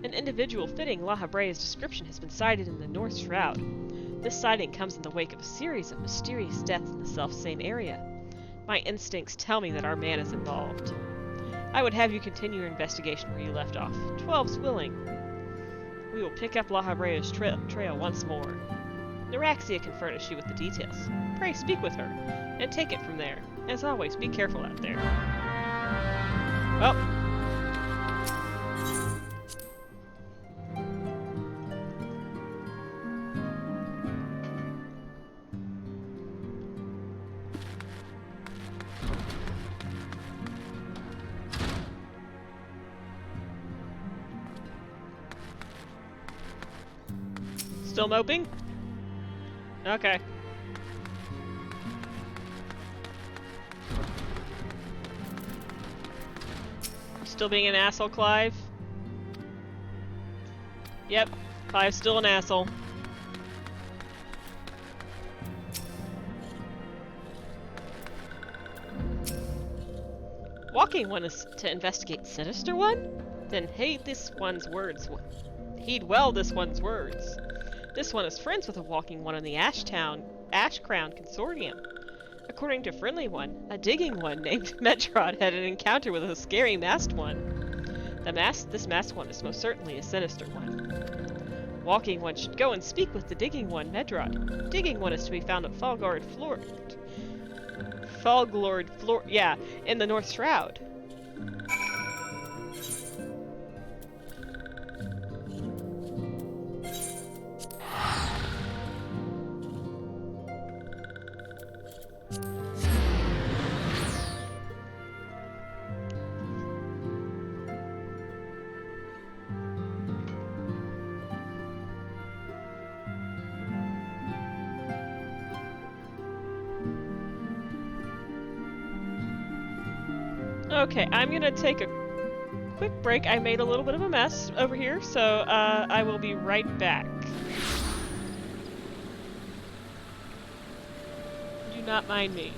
An individual fitting La Habrea's description has been sighted in the North Shroud. This sighting comes in the wake of a series of mysterious deaths in the self-same area. My instincts tell me that our man is involved. I would have you continue your investigation where you left off. 12's willing. We will pick up La Habrea's trail once more. Neuraxia can furnish you with the details. Pray speak with her, and take it from there. As always, be careful out there. Well. Still moping? Okay. Still being an asshole, Clive? Yep, Clive's still an asshole. Walking one is to investigate Sinister One? Then heed this one's words. Heed well this one's words. This one is friends with a Walking One in the Ash Crown Consortium. According to Friendly One, a Digging One named Metrod had an encounter with a scary masked one. This masked one is most certainly a sinister one. Walking One should go and speak with the Digging One, Metrod. Digging One is to be found at in the North Shroud. Okay, I'm gonna take a quick break. I made a little bit of a mess over here, so I will be right back. Do not mind me.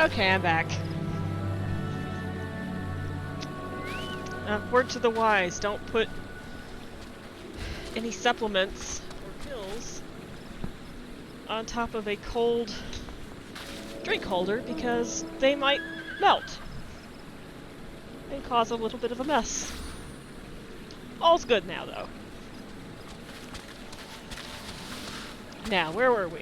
Okay, I'm back. Word to the wise, don't put any supplements or pills on top of a cold drink holder because they might melt and cause a little bit of a mess. All's good now, though. Now, where were we?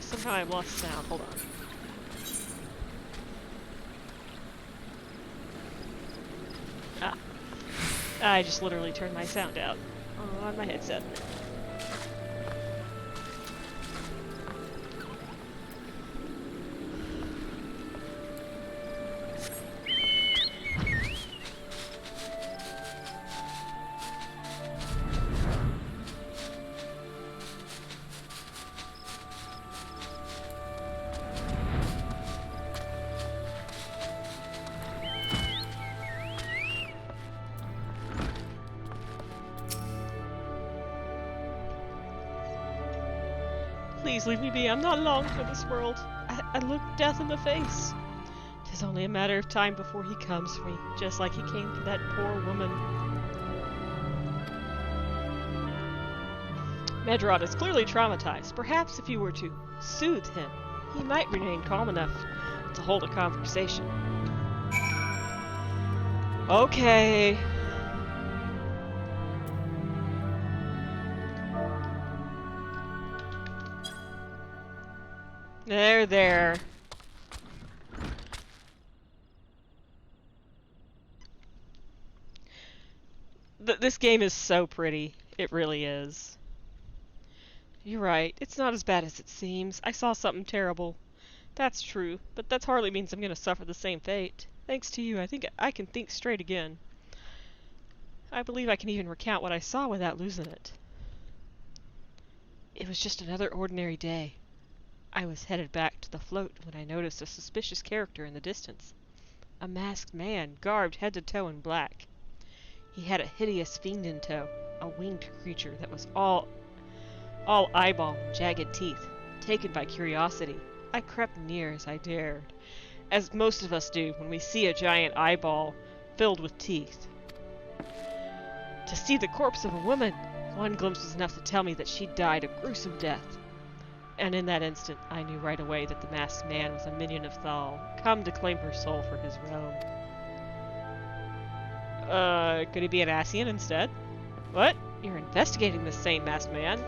Somehow I've lost sound. Hold on. Ah. I just literally turned my sound out on my headset. Please leave me be. I'm not long for this world. I look death in the face. 'Tis only a matter of time before he comes for me, just like he came for that poor woman. Medrod is clearly traumatized. Perhaps if you were to soothe him, he might remain calm enough to hold a conversation. Okay. There. This game is so pretty. It really is. You're right. It's not as bad as it seems. I saw something terrible. That's true, but that hardly means I'm going to suffer the same fate. Thanks to you, I think I can think straight again. I believe I can even recount what I saw without losing it. It was just another ordinary day. I was headed back to the float when I noticed a suspicious character in the distance. A masked man, garbed head to toe in black. He had a hideous fiend in tow, a winged creature that was all eyeball and jagged teeth. Taken by curiosity, I crept near as I dared, as most of us do when we see a giant eyeball filled with teeth. To see the corpse of a woman, one glimpse was enough to tell me that she died a gruesome death. And in that instant, I knew right away that the masked man was a minion of Thal, come to claim her soul for his realm. Could he be an Ascian instead? What? You're investigating this same masked man?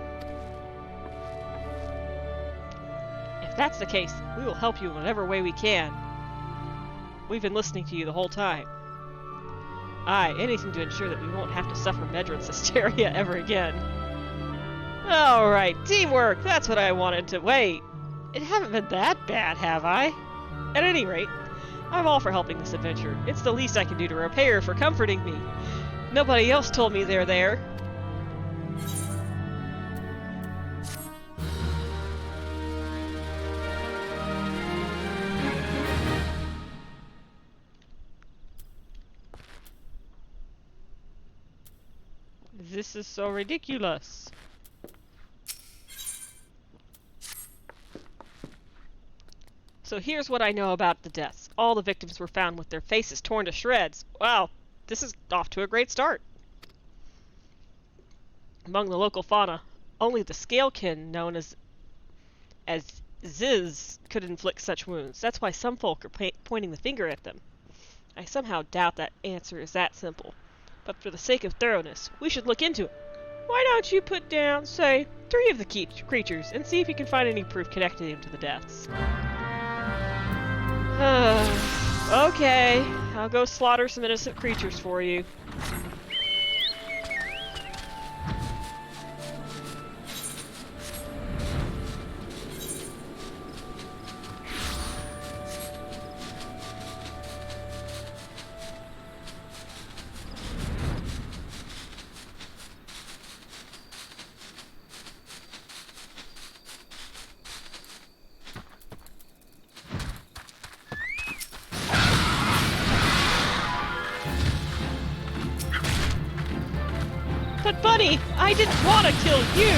If that's the case, we will help you in whatever way we can. We've been listening to you the whole time. Aye, anything to ensure that we won't have to suffer Medron's hysteria ever again. Alright, teamwork! That's what I wanted to... Wait, it haven't been that bad, have I? At any rate, I'm all for helping this adventure. It's the least I can do to repay her for comforting me. Nobody else told me they're there. This is so ridiculous. So here's what I know about the deaths. All the victims were found with their faces torn to shreds. Wow, this is off to a great start. Among the local fauna, only the scalekin known as Ziz could inflict such wounds. That's why some folk are pointing the finger at them. I somehow doubt that answer is that simple. But for the sake of thoroughness, we should look into it. Why don't you put down, say, 3 of the creatures and see if you can find any proof connecting them to the deaths. Okay, I'll go slaughter some innocent creatures for you. Honey, I didn't want to kill you!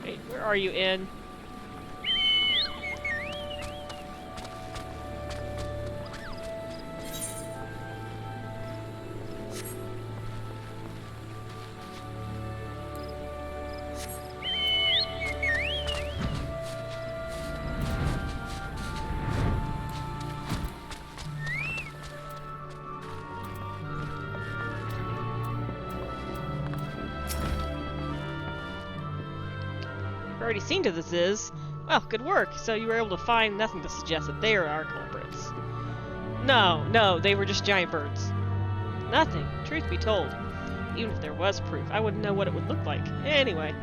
Wait, where are you in? Already seen to this is. Well, good work. So you were able to find nothing to suggest that they are our culprits. No, they were just giant birds. Nothing. Truth be told. Even if there was proof, I wouldn't know what it would look like. Anyway,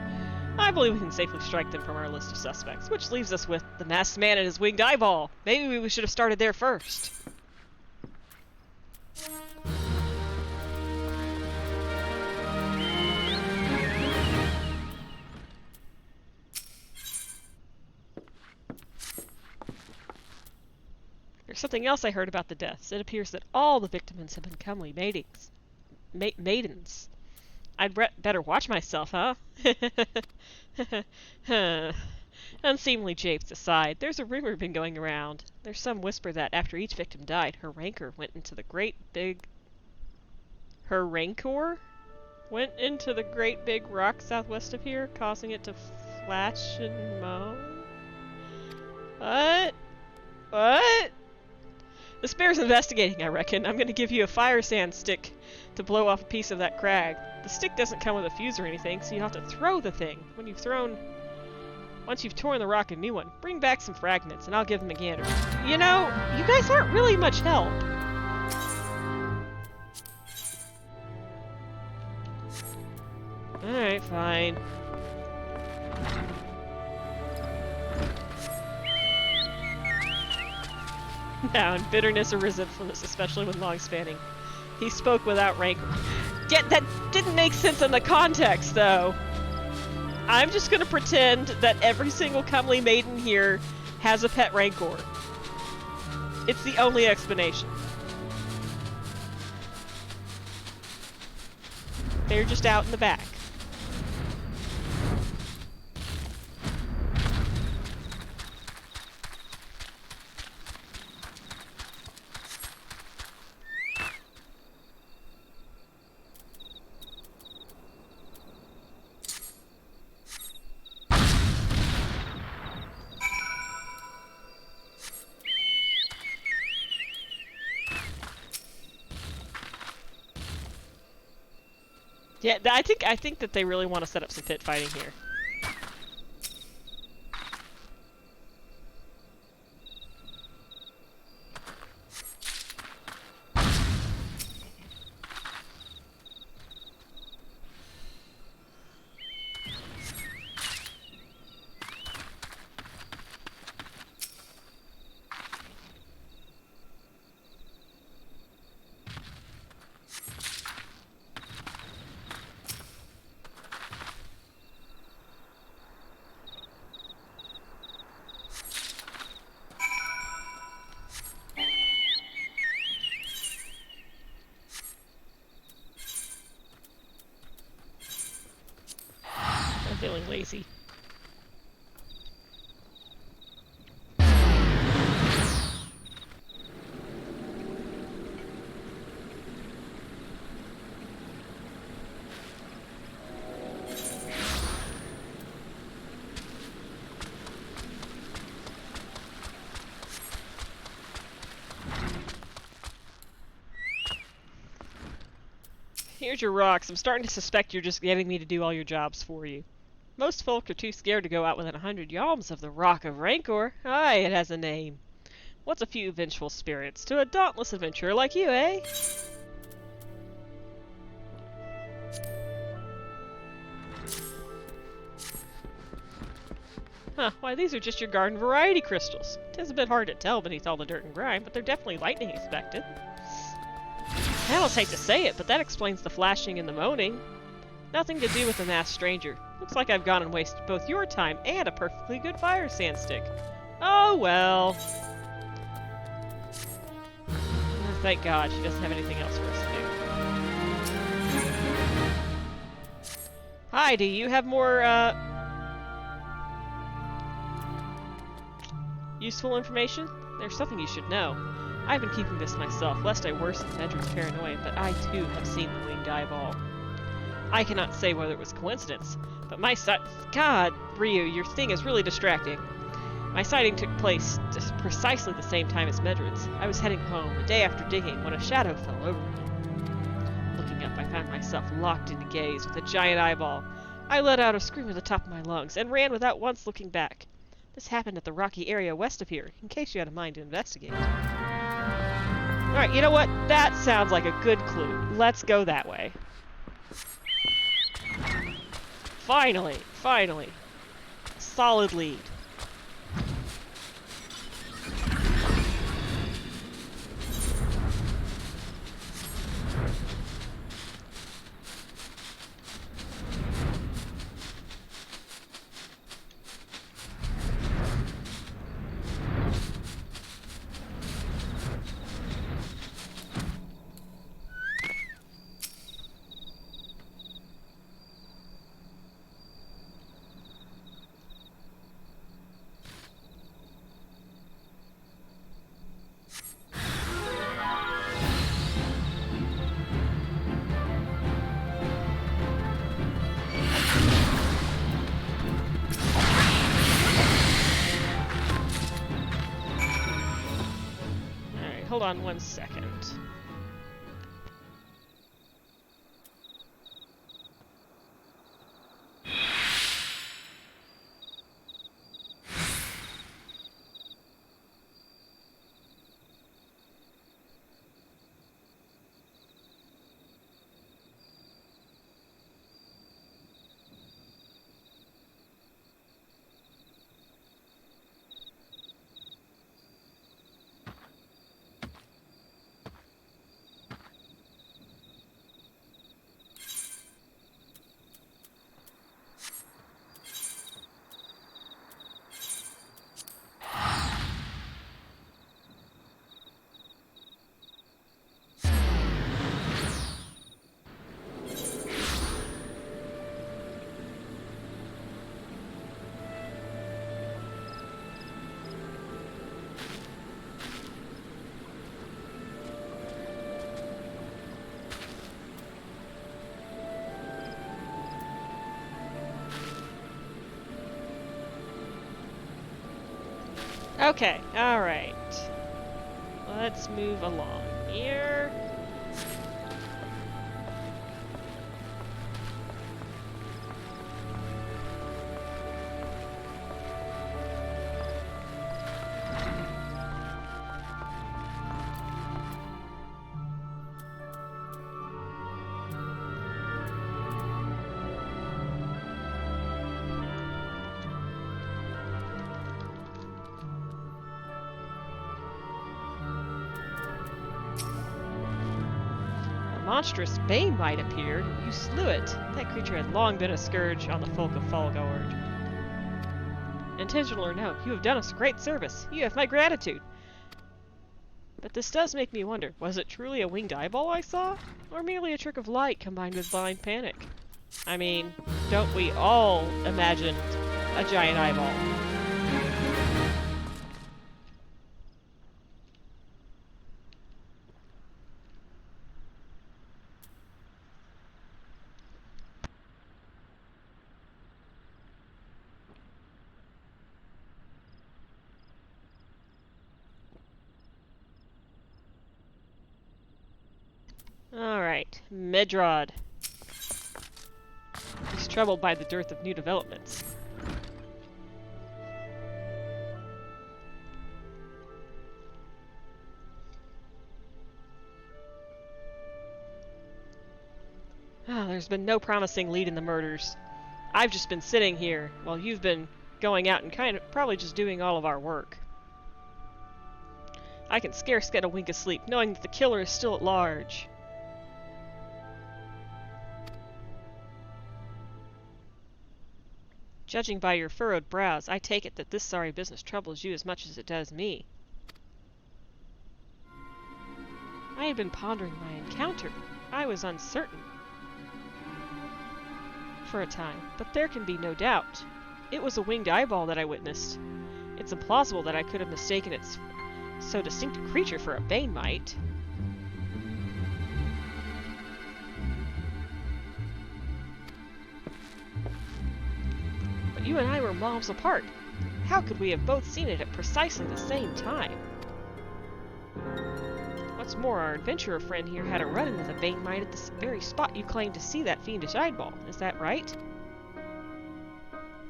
I believe we can safely strike them from our list of suspects, which leaves us with the masked man and his winged eyeball. Maybe we should have started there first. There's something else I heard about the deaths. It appears that all the victims have been comely maidens. I'd better watch myself, huh? Unseemly japes aside, there's a rumor been going around. There's some whisper that after each victim died, her rancor went into the great big rock southwest of here, causing it to flash and moan. What? This bears investigating, I reckon. I'm gonna give you a fire sand stick to blow off a piece of that crag. The stick doesn't come with a fuse or anything, so you have to throw the thing. Once you've torn the rock a new one, bring back some fragments and I'll give them a gander. You know, you guys aren't really much help. Alright, fine. Now, in bitterness or resentfulness, especially when long-spanning, he spoke without rancor. Yet that didn't make sense in the context, though. I'm just gonna pretend that every single comely maiden here has a pet rancor. It's the only explanation. They're just out in the back. Yeah, I think that they really want to set up some pit fighting here. I'm feeling lazy. Here's your rocks. I'm starting to suspect you're just getting me to do all your jobs for you. Most folk are too scared to go out within 100 yalms of the Rock of Rancor. Aye, it has a name. What's a few vengeful spirits to a dauntless adventurer like you, eh? Huh, why these are just your garden variety crystals. 'Tis a bit hard to tell beneath all the dirt and grime, but they're definitely lightning expected. I almost hate to say it, but that explains the flashing and the moaning. Nothing to do with the masked stranger. Looks like I've gone and wasted both your time and a perfectly good fire sand stick. Oh well. Oh, thank God, she doesn't have anything else for us to do. Hi, do you have more, useful information? There's something you should know. I've been keeping this myself, lest I worsen Fedrick's paranoia, but I too have seen the winged eyeball. I cannot say whether it was coincidence, but my God, Ryu, your thing is really distracting. My sighting took place precisely the same time as Medred's. I was heading home, a day after digging, when a shadow fell over me. Looking up, I found myself locked in a gaze with a giant eyeball. I let out a scream at the top of my lungs and ran without once looking back. This happened at the rocky area west of here, in case you had a mind to investigate. Alright, you know what? That sounds like a good clue. Let's go that way. Finally, finally. Solid lead. Hold on 1 second. Okay, alright. Let's move along here. Monstrous bane might appear. You slew it. That creature had long been a scourge on the folk of Falgard. Intentional or no, you have done us great service. You have my gratitude. But this does make me wonder, was it truly a winged eyeball I saw? Or merely a trick of light combined with blind panic? I mean, don't we all imagine a giant eyeball? Alright, Medrod. troubled by the dearth of new developments. There's been no promising lead in the murders. I've just been sitting here while you've been going out and probably just doing all of our work. I can scarce get a wink of sleep, knowing that the killer is still at large. Judging by your furrowed brows, I take it that this sorry business troubles you as much as it does me. I had been pondering my encounter. I was uncertain for a time, but there can be no doubt. It was a winged eyeball that I witnessed. It's implausible that I could have mistaken its so distinct a creature for a bane mite. But you and I were miles apart. How could we have both seen it at precisely the same time? What's more, our adventurer friend here had a run-in with a bane mite at the very spot you claimed to see that fiendish eyeball. Is that right?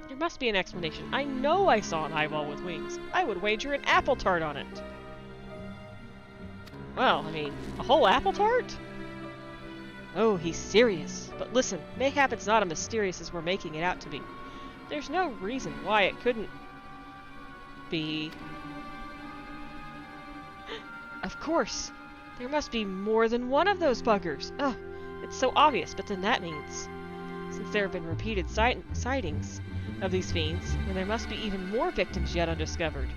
There must be an explanation. I know I saw an eyeball with wings. I would wager an apple tart on it. Well, I mean, a whole apple tart? Oh, he's serious. But listen, mayhap it's not as mysterious as we're making it out to be. There's no reason why it couldn't be. Of course! There must be more than one of those buggers! Oh, it's so obvious, but then that means, since there have been repeated sightings of these fiends, then there must be even more victims yet undiscovered.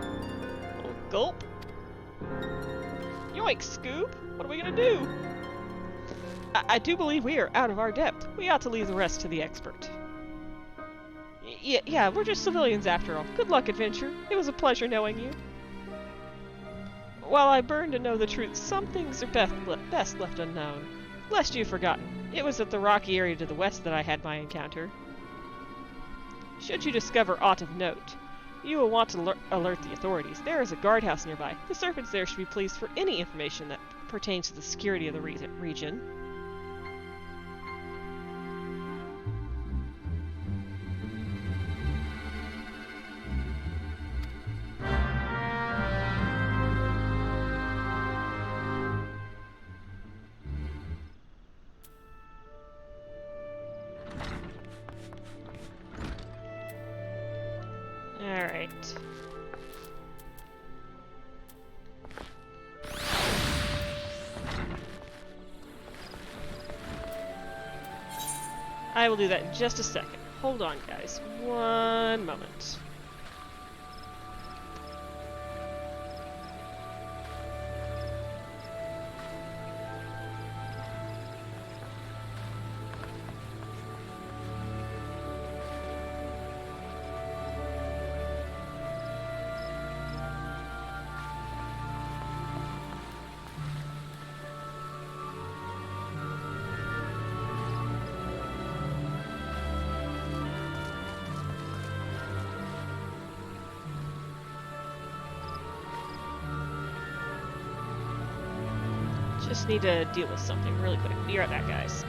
Oh, gulp! Yoink, Scoop! What are we gonna do? I do believe we are out of our depth. We ought to leave the rest to the expert. Yeah, we're just civilians after all. Good luck, adventure. It was a pleasure knowing you. While I burn to know the truth, some things are best left unknown. Lest you've forgotten, it was at the rocky area to the west that I had my encounter. Should you discover aught of note, you will want to alert the authorities. There is a guardhouse nearby. The servants there should be pleased for any information that pertains to the security of the region. Alright. I will do that in just a second. Hold on, guys. One moment. Just need to deal with something really quick. Be right back, guys.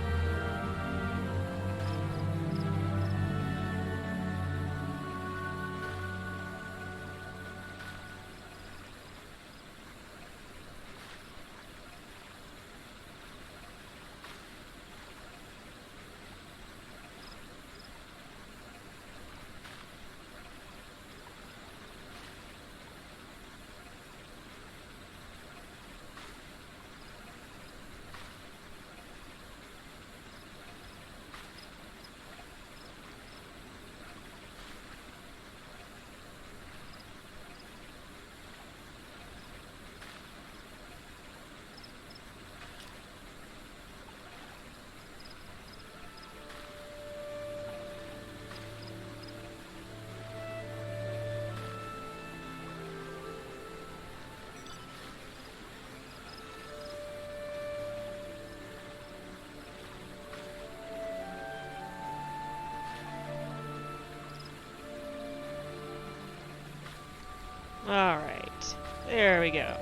Alright, there we go.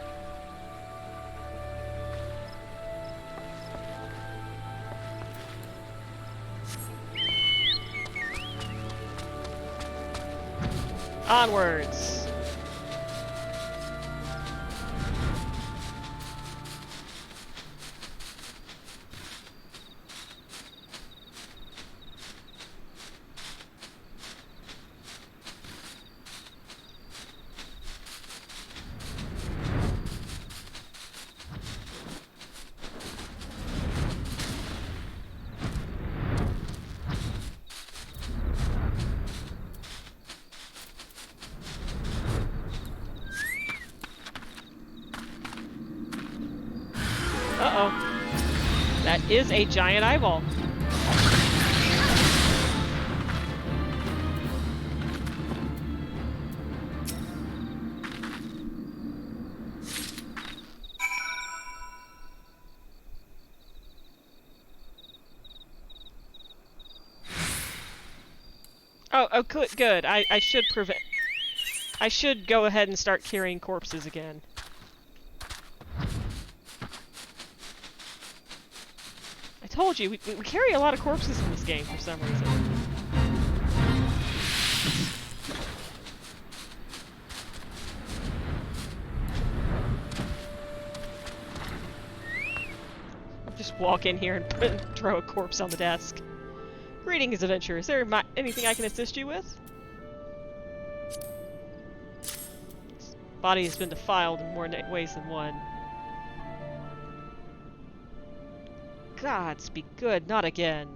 Onwards! Uh-oh. That is a giant eyeball. Oh, good. I should prevent... I should go ahead and start carrying corpses again. I told you, we carry a lot of corpses in this game for some reason. Just walk in here and throw a corpse on the desk. Greetings, adventurer. Is there anything I can assist you with? This body has been defiled in more ways than one. Gods be good, not again.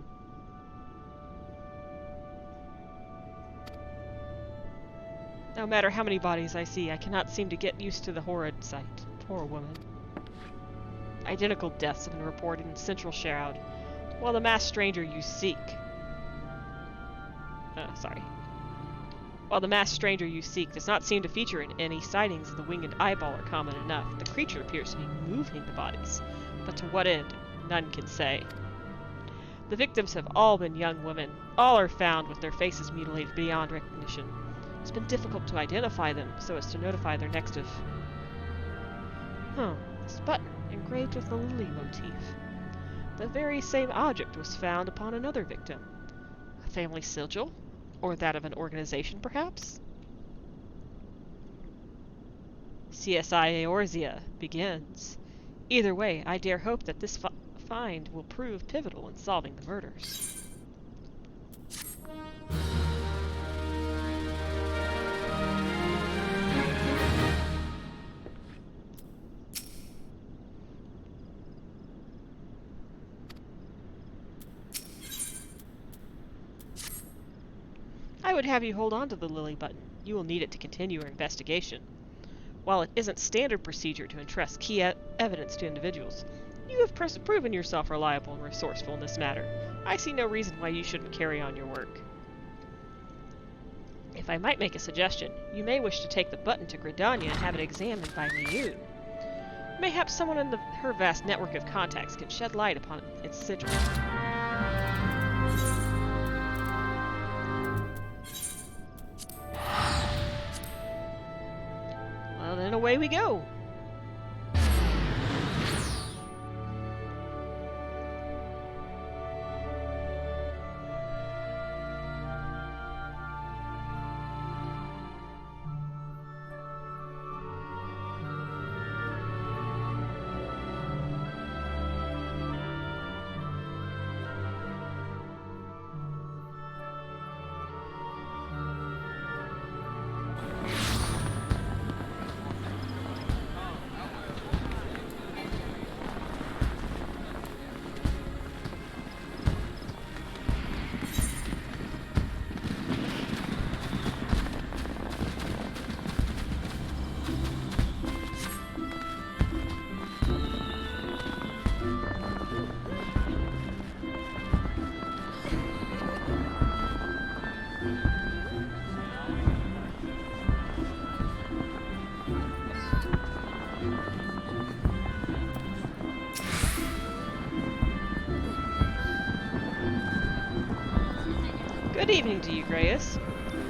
No matter how many bodies I see, I cannot seem to get used to the horrid sight. Poor woman. Identical deaths have been reported in Central Shroud, while the masked stranger you seek... While the masked stranger you seek does not seem to feature in any sightings of the winged eyeball are common enough, the creature appears to be moving the bodies. But to what end? None can say. The victims have all been young women. All are found with their faces mutilated beyond recognition. It's been difficult to identify them so as to notify their next of... This button, engraved with the lily motif. The very same object was found upon another victim. A family sigil? Or that of an organization, perhaps? CSI Eorzea begins. Either way, I dare hope that this find will prove pivotal in solving the murders. I would have you hold on to the lily button. You will need it to continue your investigation. While it isn't standard procedure to entrust key evidence to individuals, you have proven yourself reliable and resourceful in this matter. I see no reason why you shouldn't carry on your work. If I might make a suggestion, you may wish to take the button to Gridania and have it examined by Miyun. Mayhaps someone in her vast network of contacts can shed light upon its sigil. Well, then away we go. Good evening to you, Grayus.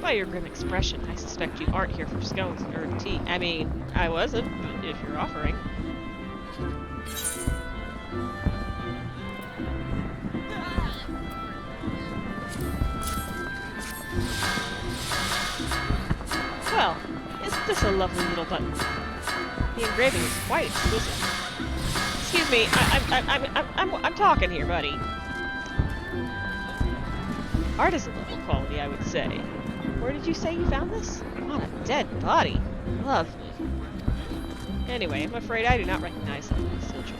By your grim expression, I suspect you aren't here for scones or tea. I mean, I wasn't, but if you're offering. this a lovely little button? The engraving is quite exquisite. Excuse me, I'm talking here, buddy. Art is a level quality, I would say. Where did you say you found this? On a dead body. Lovely. Anyway, I'm afraid I do not recognize the sigil.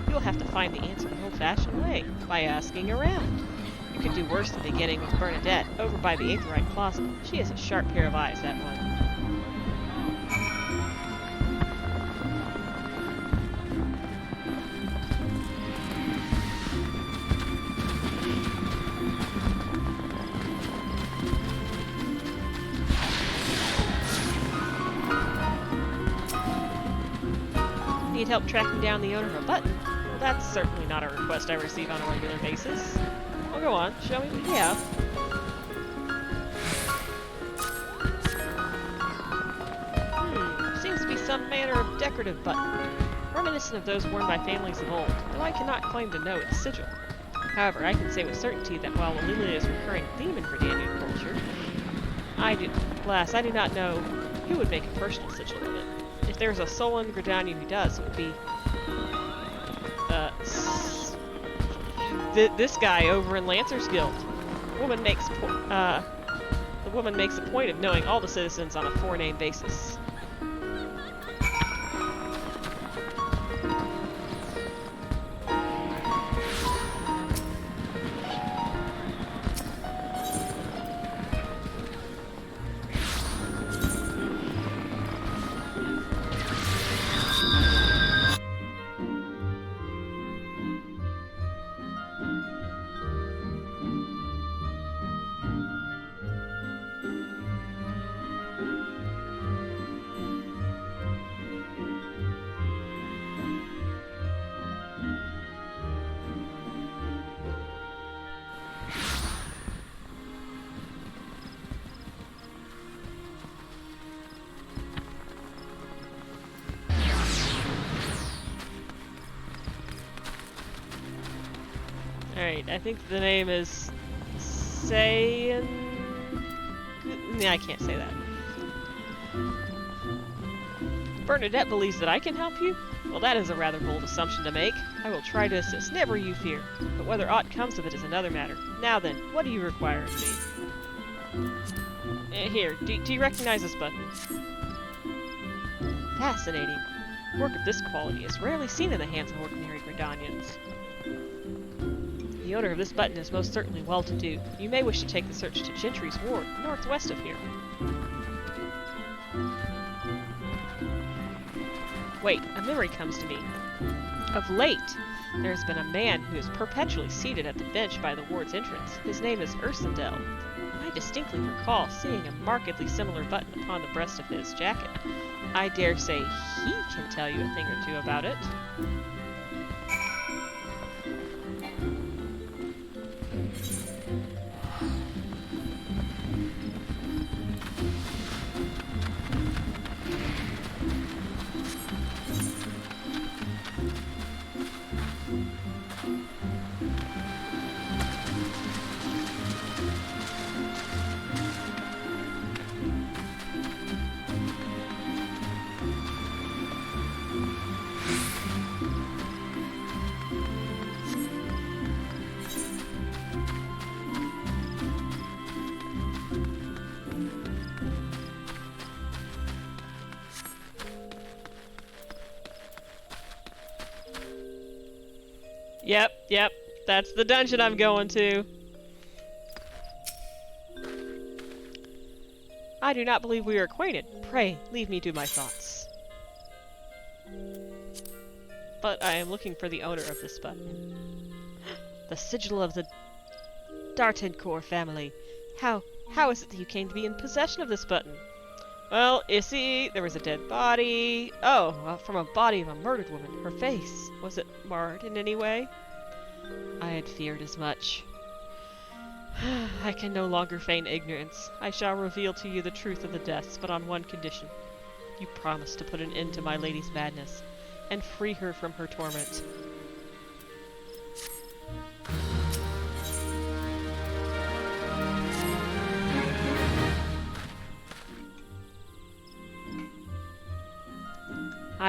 You'll have to find the answer the old-fashioned way, by asking around. You could do worse than beginning with Bernadette, over by the Aetherite Closet. She has a sharp pair of eyes, that one. Need help tracking down the owner of a button? Well, that's certainly not a request I receive on a regular basis. Well, go on, show me what you have. Seems to be some manner of decorative button, reminiscent of those worn by families of old, though I cannot claim to know its sigil. However, I can say with certainty that while Lilia is a recurring theme in Verdanian culture, I do not know who would make a personal sigil of it. If there's a soul in Gridania who does, it would be this guy over in Lancer's Guild. The woman makes a point of knowing all the citizens on a four-name basis. Alright, I think the name is Sayan... Yeah, I can't say that. Bernadette believes that I can help you? Well, that is a rather bold assumption to make. I will try to assist, never you fear. But whether aught comes of it is another matter. Now then, what do you require of me? Here, do you recognize this button? Fascinating. Work of this quality is rarely seen in the hands of ordinary Gridanians. The owner of this button is most certainly well-to-do. You may wish to take the search to Gentry's Ward, northwest of here. Wait, a memory comes to me. Of late, there has been a man who is perpetually seated at the bench by the ward's entrance. His name is Ursendel. I distinctly recall seeing a markedly similar button upon the breast of his jacket. I dare say he can tell you a thing or two about it. Yep, that's the dungeon I'm going to. I do not believe we are acquainted. Pray, leave me to my thoughts. But I am looking for the owner of this button. The sigil of the D'Artencourt family. How is it that you came to be in possession of this button? Well, you see, there was a dead body. Oh, from a body of a murdered woman. Her face. Was it marred in any way? I had feared as much. I can no longer feign ignorance. I shall reveal to you the truth of the deaths, but on one condition. You promise to put an end to my lady's madness, and free her from her torment.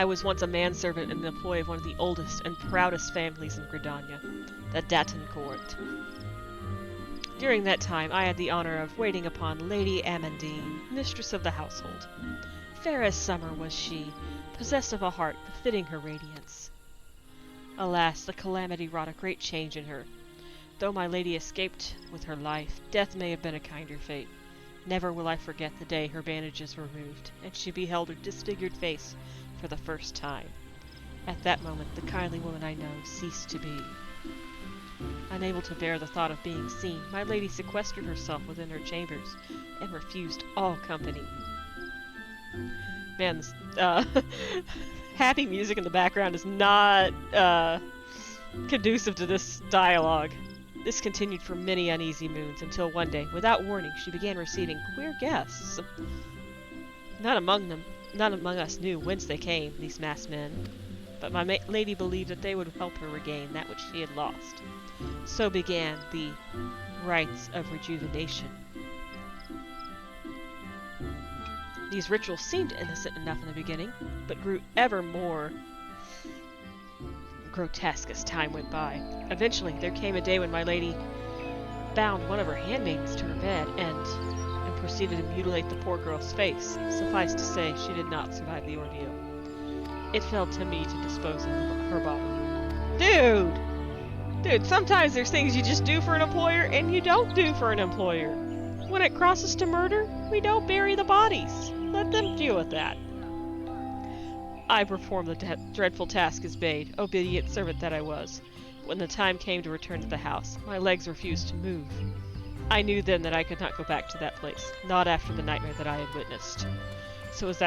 I was once a manservant in the employ of one of the oldest and proudest families in Gridania, the Datancourt. During that time, I had the honor of waiting upon Lady Amandine, mistress of the household. Fair as summer was she, possessed of a heart befitting her radiance. Alas, the calamity wrought a great change in her. Though my lady escaped with her life, death may have been a kinder fate. Never will I forget the day her bandages were removed, and she beheld her disfigured face for the first time. At that moment, the kindly woman I know ceased to be. Unable to bear the thought of being seen, my lady sequestered herself within her chambers and refused all company. Man, this, happy music in the background is not conducive to this dialogue. This continued for many uneasy moons until one day, without warning, she began receiving queer guests. None among us knew whence they came, these masked men, but my lady believed that they would help her regain that which she had lost. So began the Rites of Rejuvenation. These rituals seemed innocent enough in the beginning, but grew ever more grotesque as time went by. Eventually, there came a day when my lady bound one of her handmaidens to her bed and proceeded to mutilate the poor girl's face. Suffice to say, she did not survive the ordeal. It fell to me to dispose of her body. Dude, sometimes there's things you just do for an employer and you don't do for an employer. When it crosses to murder, we don't bury the bodies. Let them deal with that. I performed the dreadful task as bade, obedient servant that I was. When the time came to return to the house, my legs refused to move. I knew then that I could not go back to that place, not after the nightmare that I had witnessed. It was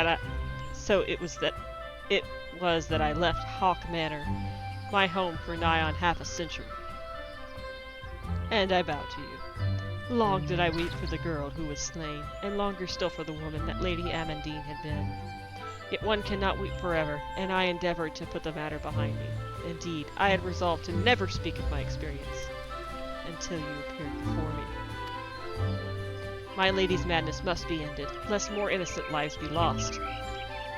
that I left Hawk Manor, my home for nigh on half a century. And I bow to you. Long did I weep for the girl who was slain, and longer still for the woman that Lady Amandine had been. Yet one cannot weep forever, and I endeavored to put the matter behind me. Indeed, I had resolved to never speak of my experience, until you appeared before me. My lady's madness must be ended, lest more innocent lives be lost.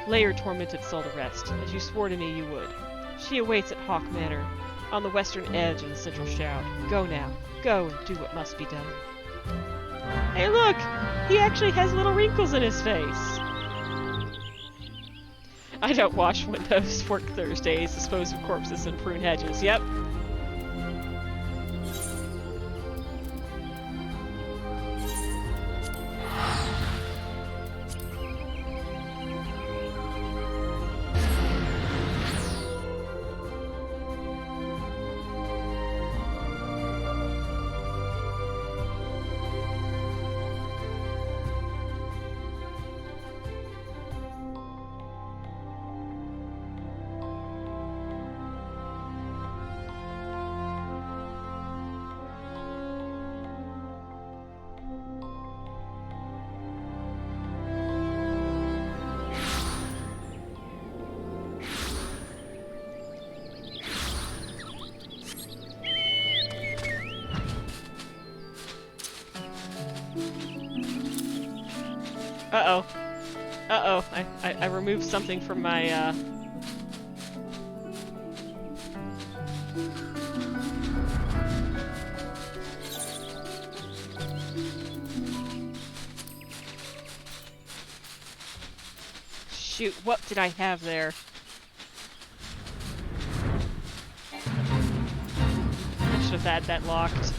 Lay your tormented soul to rest, as you swore to me you would. She awaits at Hawk Manor, on the western edge of the central shroud. Go now. Go and do what must be done. Hey look! He actually has little wrinkles in his face! I don't wash windows, work Thursdays, dispose of corpses, and prune hedges. Yep. Uh-oh. Uh-oh. I removed something from my, Shoot, what did I have there? I should have had that locked.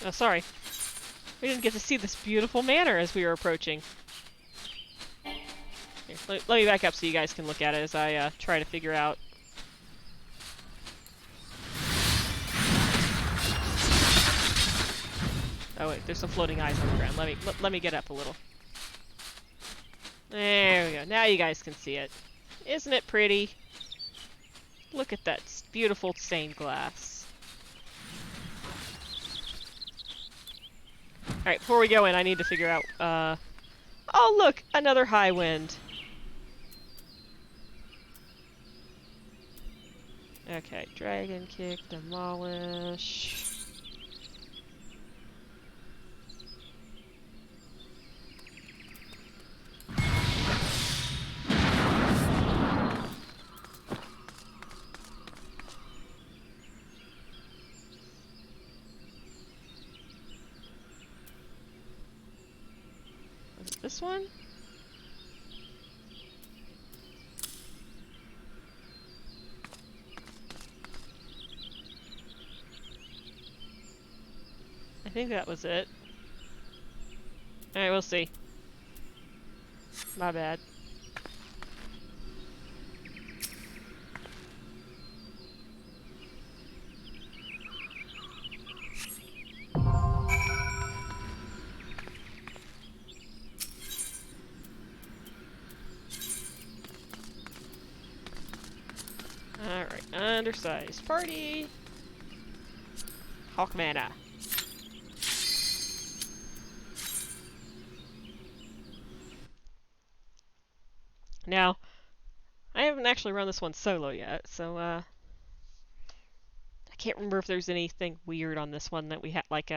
Oh, sorry. We didn't get to see this beautiful manor as we were approaching. Here, let me back up so you guys can look at it as I try to figure out. Oh wait, there's some floating eyes on the ground. Let me get up a little. There we go. Now you guys can see it. Isn't it pretty? Look at that beautiful stained glass. Alright, before we go in, I need to figure out, oh look! Another high wind! Okay, dragon kick, demolish. Was it this one? I think that was it. Alright, we'll see. My bad. Alright, undersized party. Hawk mana. Now, I haven't actually run this one solo yet, so I can't remember if there's anything weird on this one that we had, like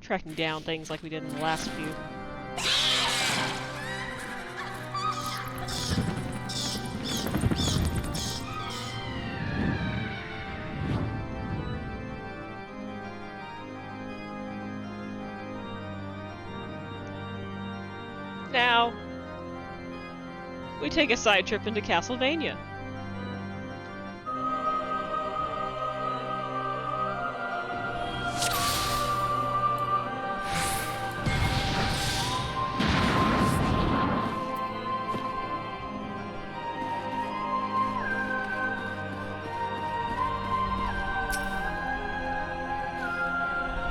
tracking down things like we did in the last few. Now, we take a side trip into Castlevania.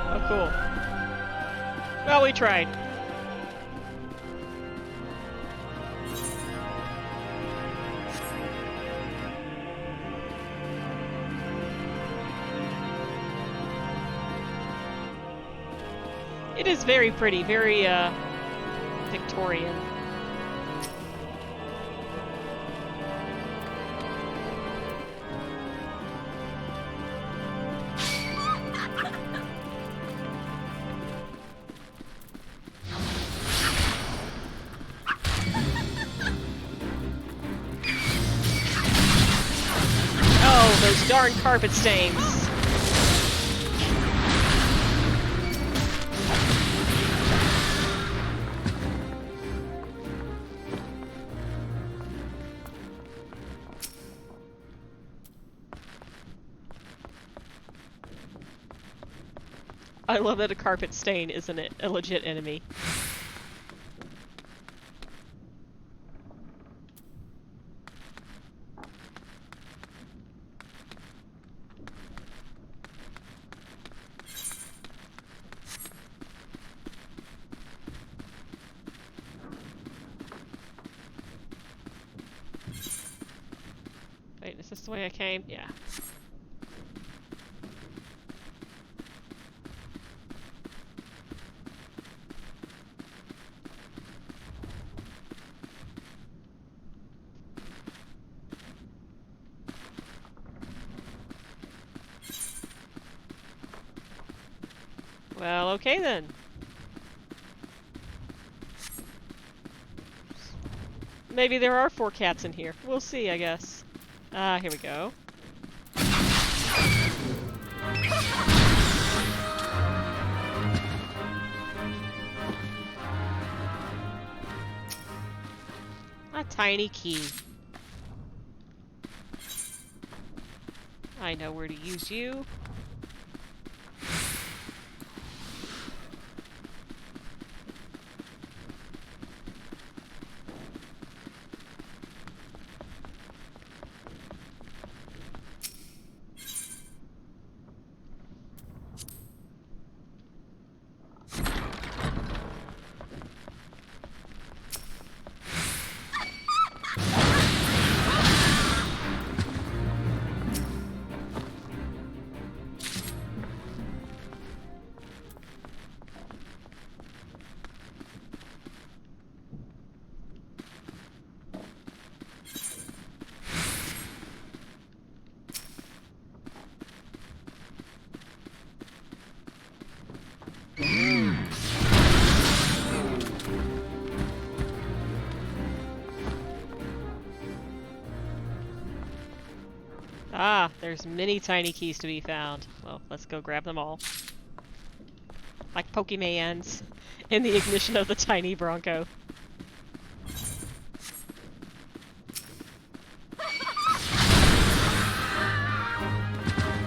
Oh, cool. Well, we tried. It is very pretty, very, Victorian. Oh, those darn carpet stains. I love that a carpet stain isn't it a legit enemy. Wait, is this the way I came? Yeah. Well, okay then. Maybe there are 4 cats in here. We'll see, I guess. Here we go. A tiny key. I know where to use you. Ah, there's many tiny keys to be found. Well, let's go grab them all. Like Pokemans in the ignition of the tiny Bronco.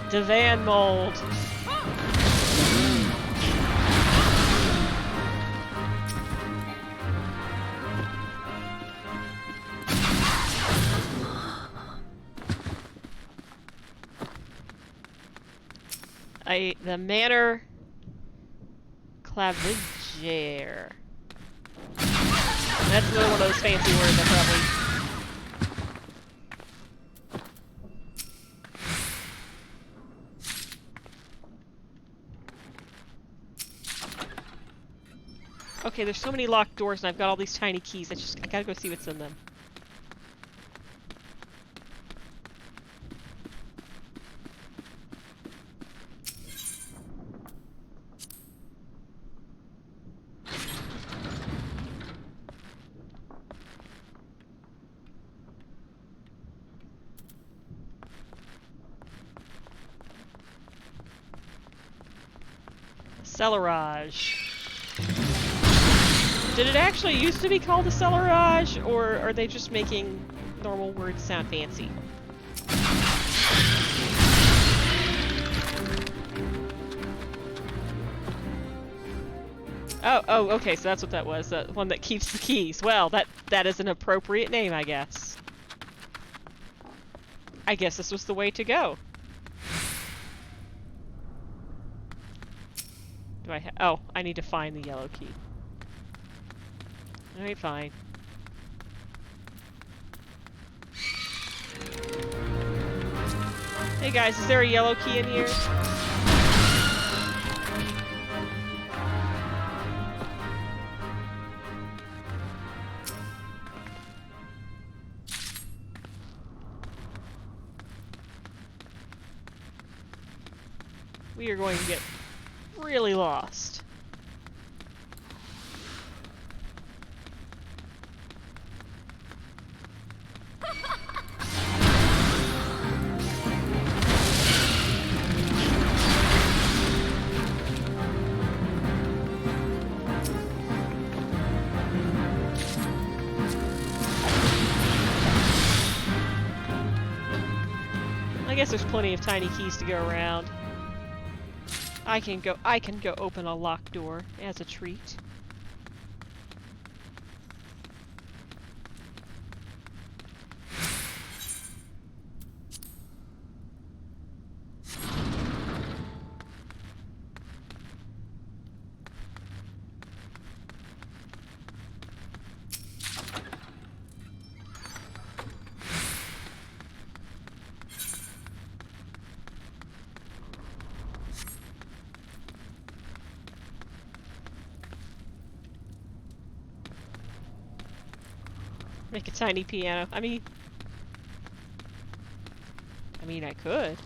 Divan mold. The manor claviger. That's another one of those fancy words I probably. Okay, there's so many locked doors and I've got all these tiny keys. I gotta go see what's in them. Cellarage. Did it actually used to be called a cellarage, or are they just making normal words sound fancy? Oh, okay, so that's what that was, the one that keeps the keys. Well, that is an appropriate name, I guess. I guess this was the way to go. Oh, I need to find the yellow key. Alright, fine. Hey guys, is there a yellow key in here? We are going to get really lost. I guess there's plenty of tiny keys to go around. I can go open a locked door as a treat. Make a tiny piano. I mean, I could.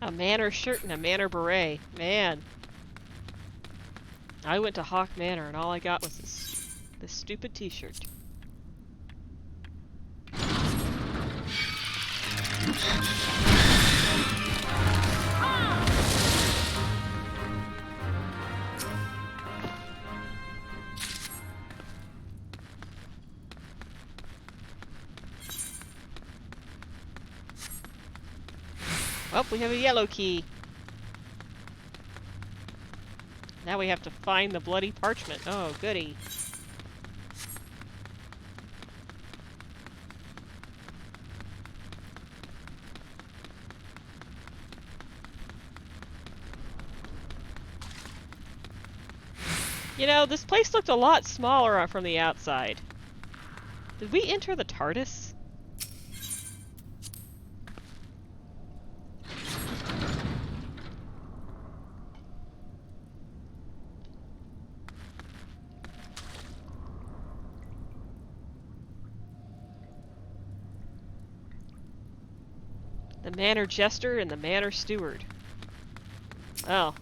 A manor shirt and a manor beret. Man. I went to Hawk Manor and all I got was this stupid t-shirt. Well, we have a yellow key. Now we have to find the bloody parchment. Oh, goody. You know, this place looked a lot smaller from the outside. Did we enter the TARDIS? The Manor Jester and the Manor Steward. Oh.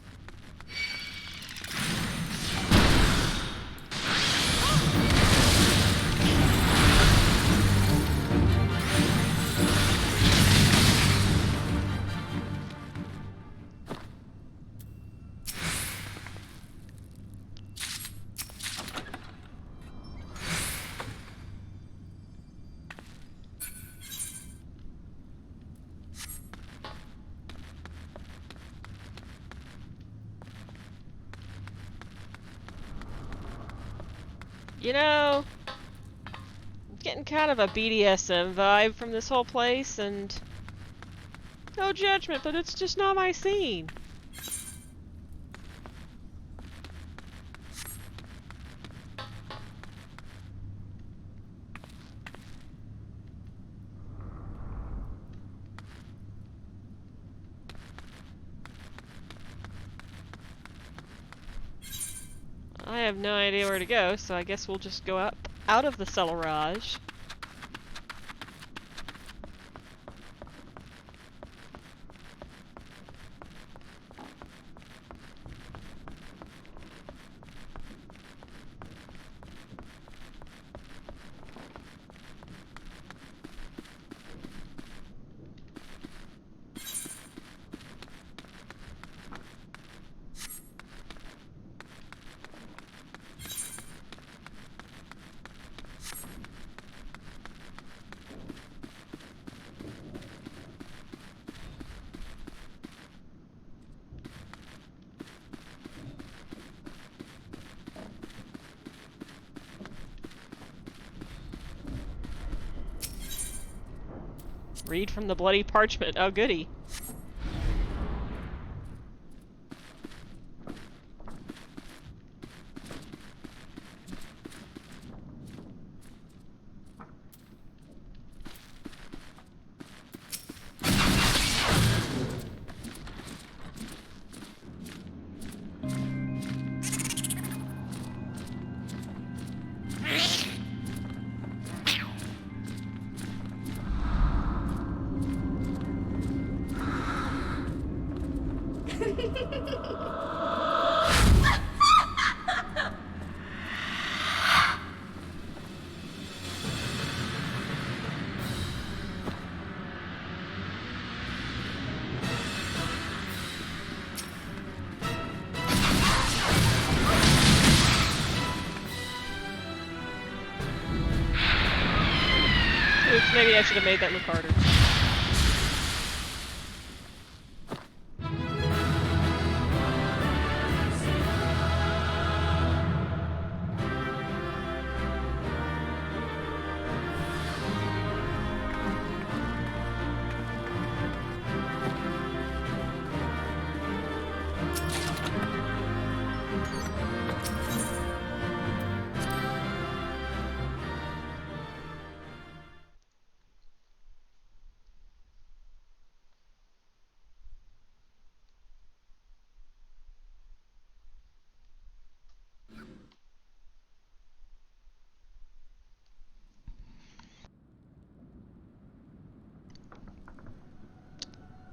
You know, I'm getting kind of a BDSM vibe from this whole place, and no judgment, but it's just not my scene. I have no idea where to go, so I guess we'll just go out of the cellarage. Read from the bloody parchment. Oh, goody. Oops, maybe I should have made that look harder.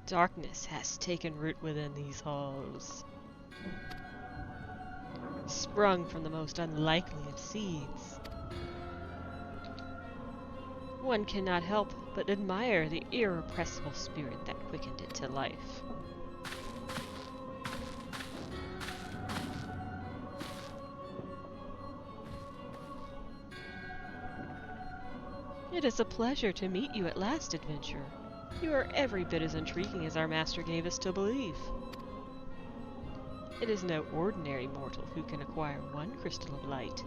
Darkness has taken root within these halls, sprung from the most unlikely of seeds. One cannot help but admire the irrepressible spirit that quickened it to life. It is a pleasure to meet you at last, adventurer. You are every bit as intriguing as our master gave us to believe. It is no ordinary mortal who can acquire 1 crystal of light,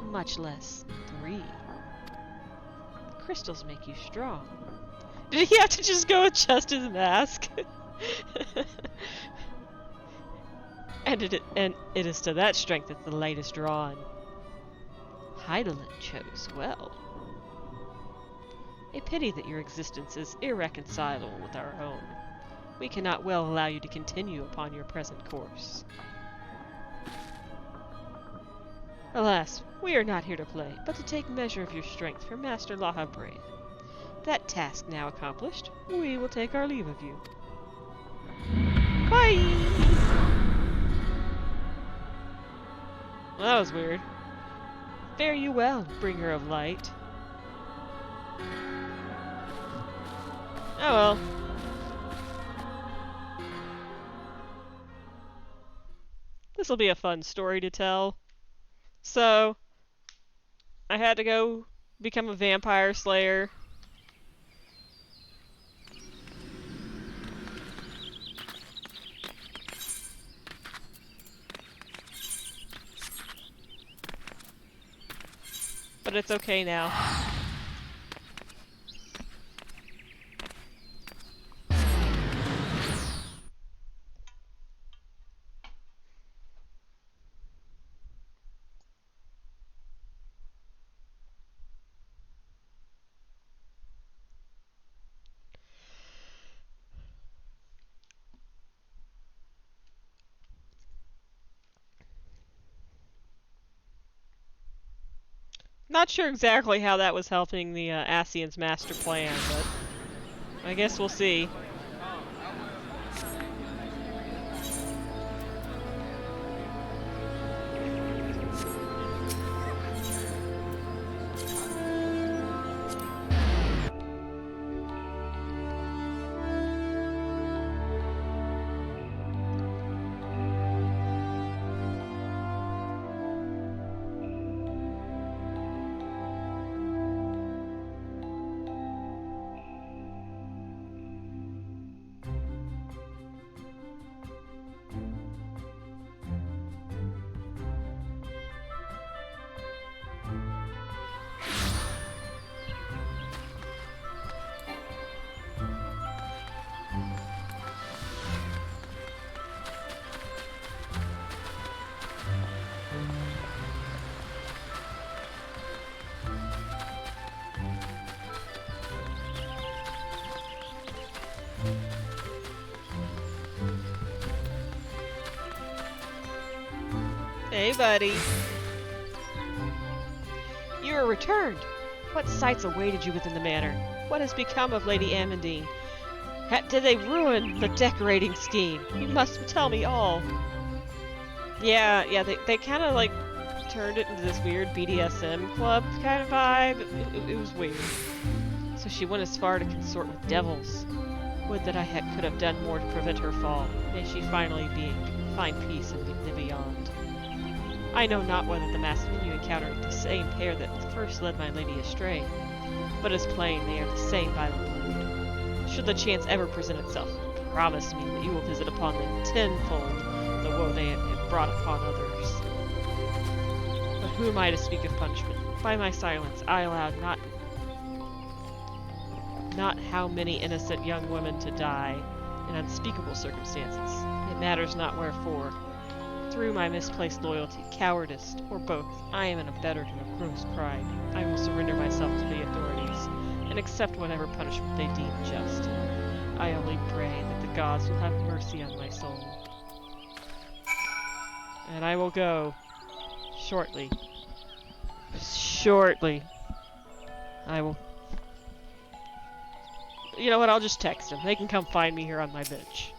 much less 3. The crystals make you strong. Did he have to just go with just his mask? and it is to that strength that the light is drawn. Heidelin chose well. A pity that your existence is irreconcilable with our own. We cannot well allow you to continue upon your present course. Alas, we are not here to play, but to take measure of your strength for Master Lahabrave. That task now accomplished, we will take our leave of you. Bye! Well, that was weird. Fare you well, bringer of light. Oh well. This'll be a fun story to tell. So, I had to go become a vampire slayer. But it's okay now. Not sure exactly how that was helping the Ascian's master plan, but I guess we'll see. Hey, buddy. You are returned. What sights awaited you within the manor? What has become of Lady Amandine? Did they ruin the decorating scheme? You must tell me all. Yeah, they kind of like turned it into this weird BDSM club kind of vibe. It was weird. So she went as far to consort with devils. Would that I could have done more to prevent her fall. May she finally find peace in the beyond. I know not whether the masked men you encountered are the same pair that first led my lady astray, but it's plain they are the same violent brood. Should the chance ever present itself, promise me that you will visit upon them tenfold the woe they have brought upon others. But who am I to speak of punishment? By my silence, I allowed not how many innocent young women to die in unspeakable circumstances. It matters not wherefore. Through my misplaced loyalty, cowardice, or both, I am embittered in a gross crime. I will surrender myself to the authorities, and accept whatever punishment they deem just. I only pray that the gods will have mercy on my soul. And I will go. Shortly. Shortly. I will... You know what, I'll just text them. They can come find me here on my bench.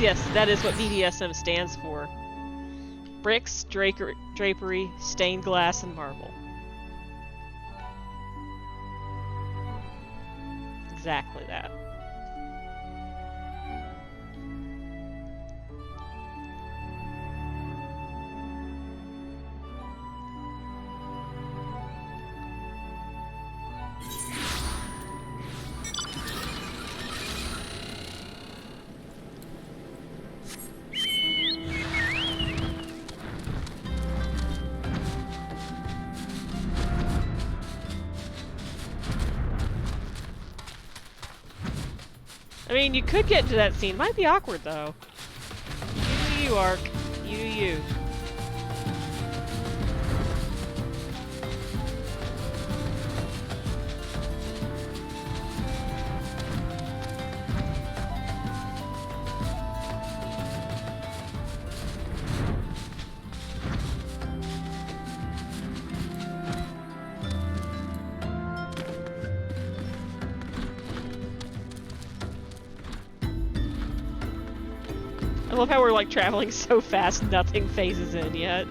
Yes, that is what BDSM stands for. Bricks, drapery, stained glass, and marble. Exactly that. mean, you could get into that scene. Might be awkward, though. You do you, Ark. You do you. I love how we're like traveling so fast, nothing phases in yet.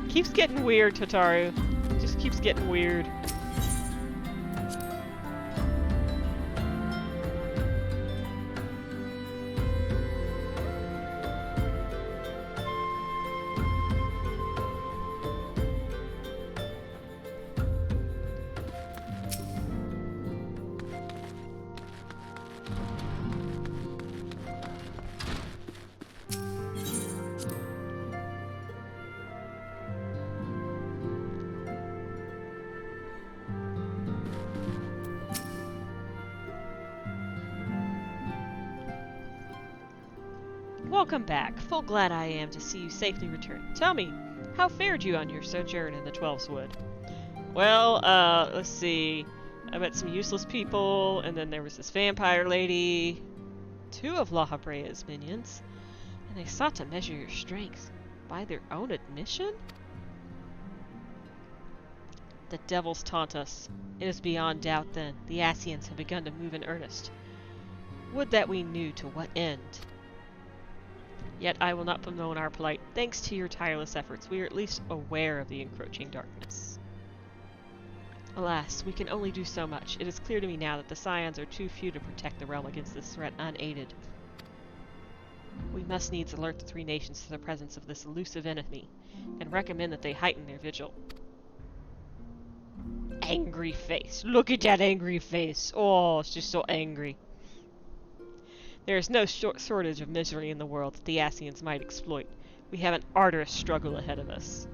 Keeps getting weird, Tataru. Just keeps getting weird. Welcome back. Full glad I am to see you safely return. Tell me, how fared you on your sojourn in the Twelves Wood? Well, let's see. I met some useless people, and then there was this vampire lady, 2 of La Habrea's minions, and they sought to measure your strength by their own admission? The devils taunt us. It is beyond doubt, then, the Ascians have begun to move in earnest. Would that we knew to what end. Yet I will not bemoan our plight. Thanks to your tireless efforts, we are at least aware of the encroaching darkness. Alas, we can only do so much. It is clear to me now that the Scions are too few to protect the realm against this threat unaided. We must needs alert the 3 nations to the presence of this elusive enemy, and recommend that they heighten their vigil. Angry face. Look at that angry face. Oh, it's just so angry. There is no shortage of misery in the world that the Ascians might exploit. We have an arduous struggle ahead of us.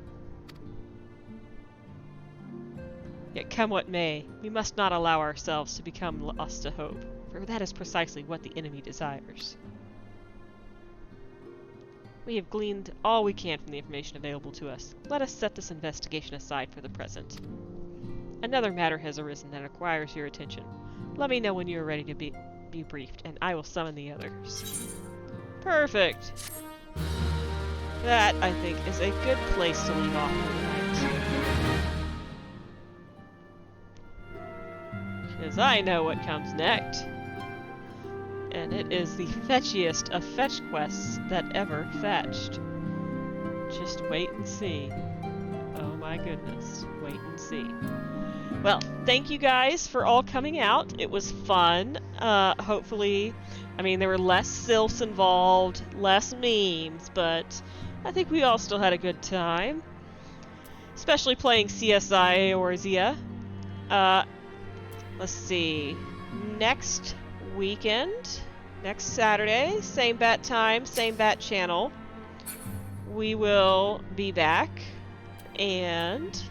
Yet come what may, we must not allow ourselves to become lost to hope, for that is precisely what the enemy desires. We have gleaned all we can from the information available to us. Let us set this investigation aside for the present. Another matter has arisen that requires your attention. Let me know when you are ready to be briefed, and I will summon the others. Perfect! That, I think, is a good place to leave off for the night. Because I know what comes next. And it is the fetchiest of fetch quests that ever fetched. Just wait and see. Oh my goodness. Wait and see. Well, thank you guys for all coming out. It was fun. Hopefully, I mean, there were less sylphs involved, less memes, but I think we all still had a good time. Especially playing CSI or Zia. Let's see. Next weekend, next Saturday, same bat time, same bat channel, we will be back, and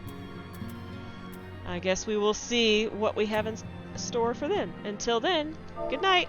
I guess we will see what we have in store for then. Until then, good night.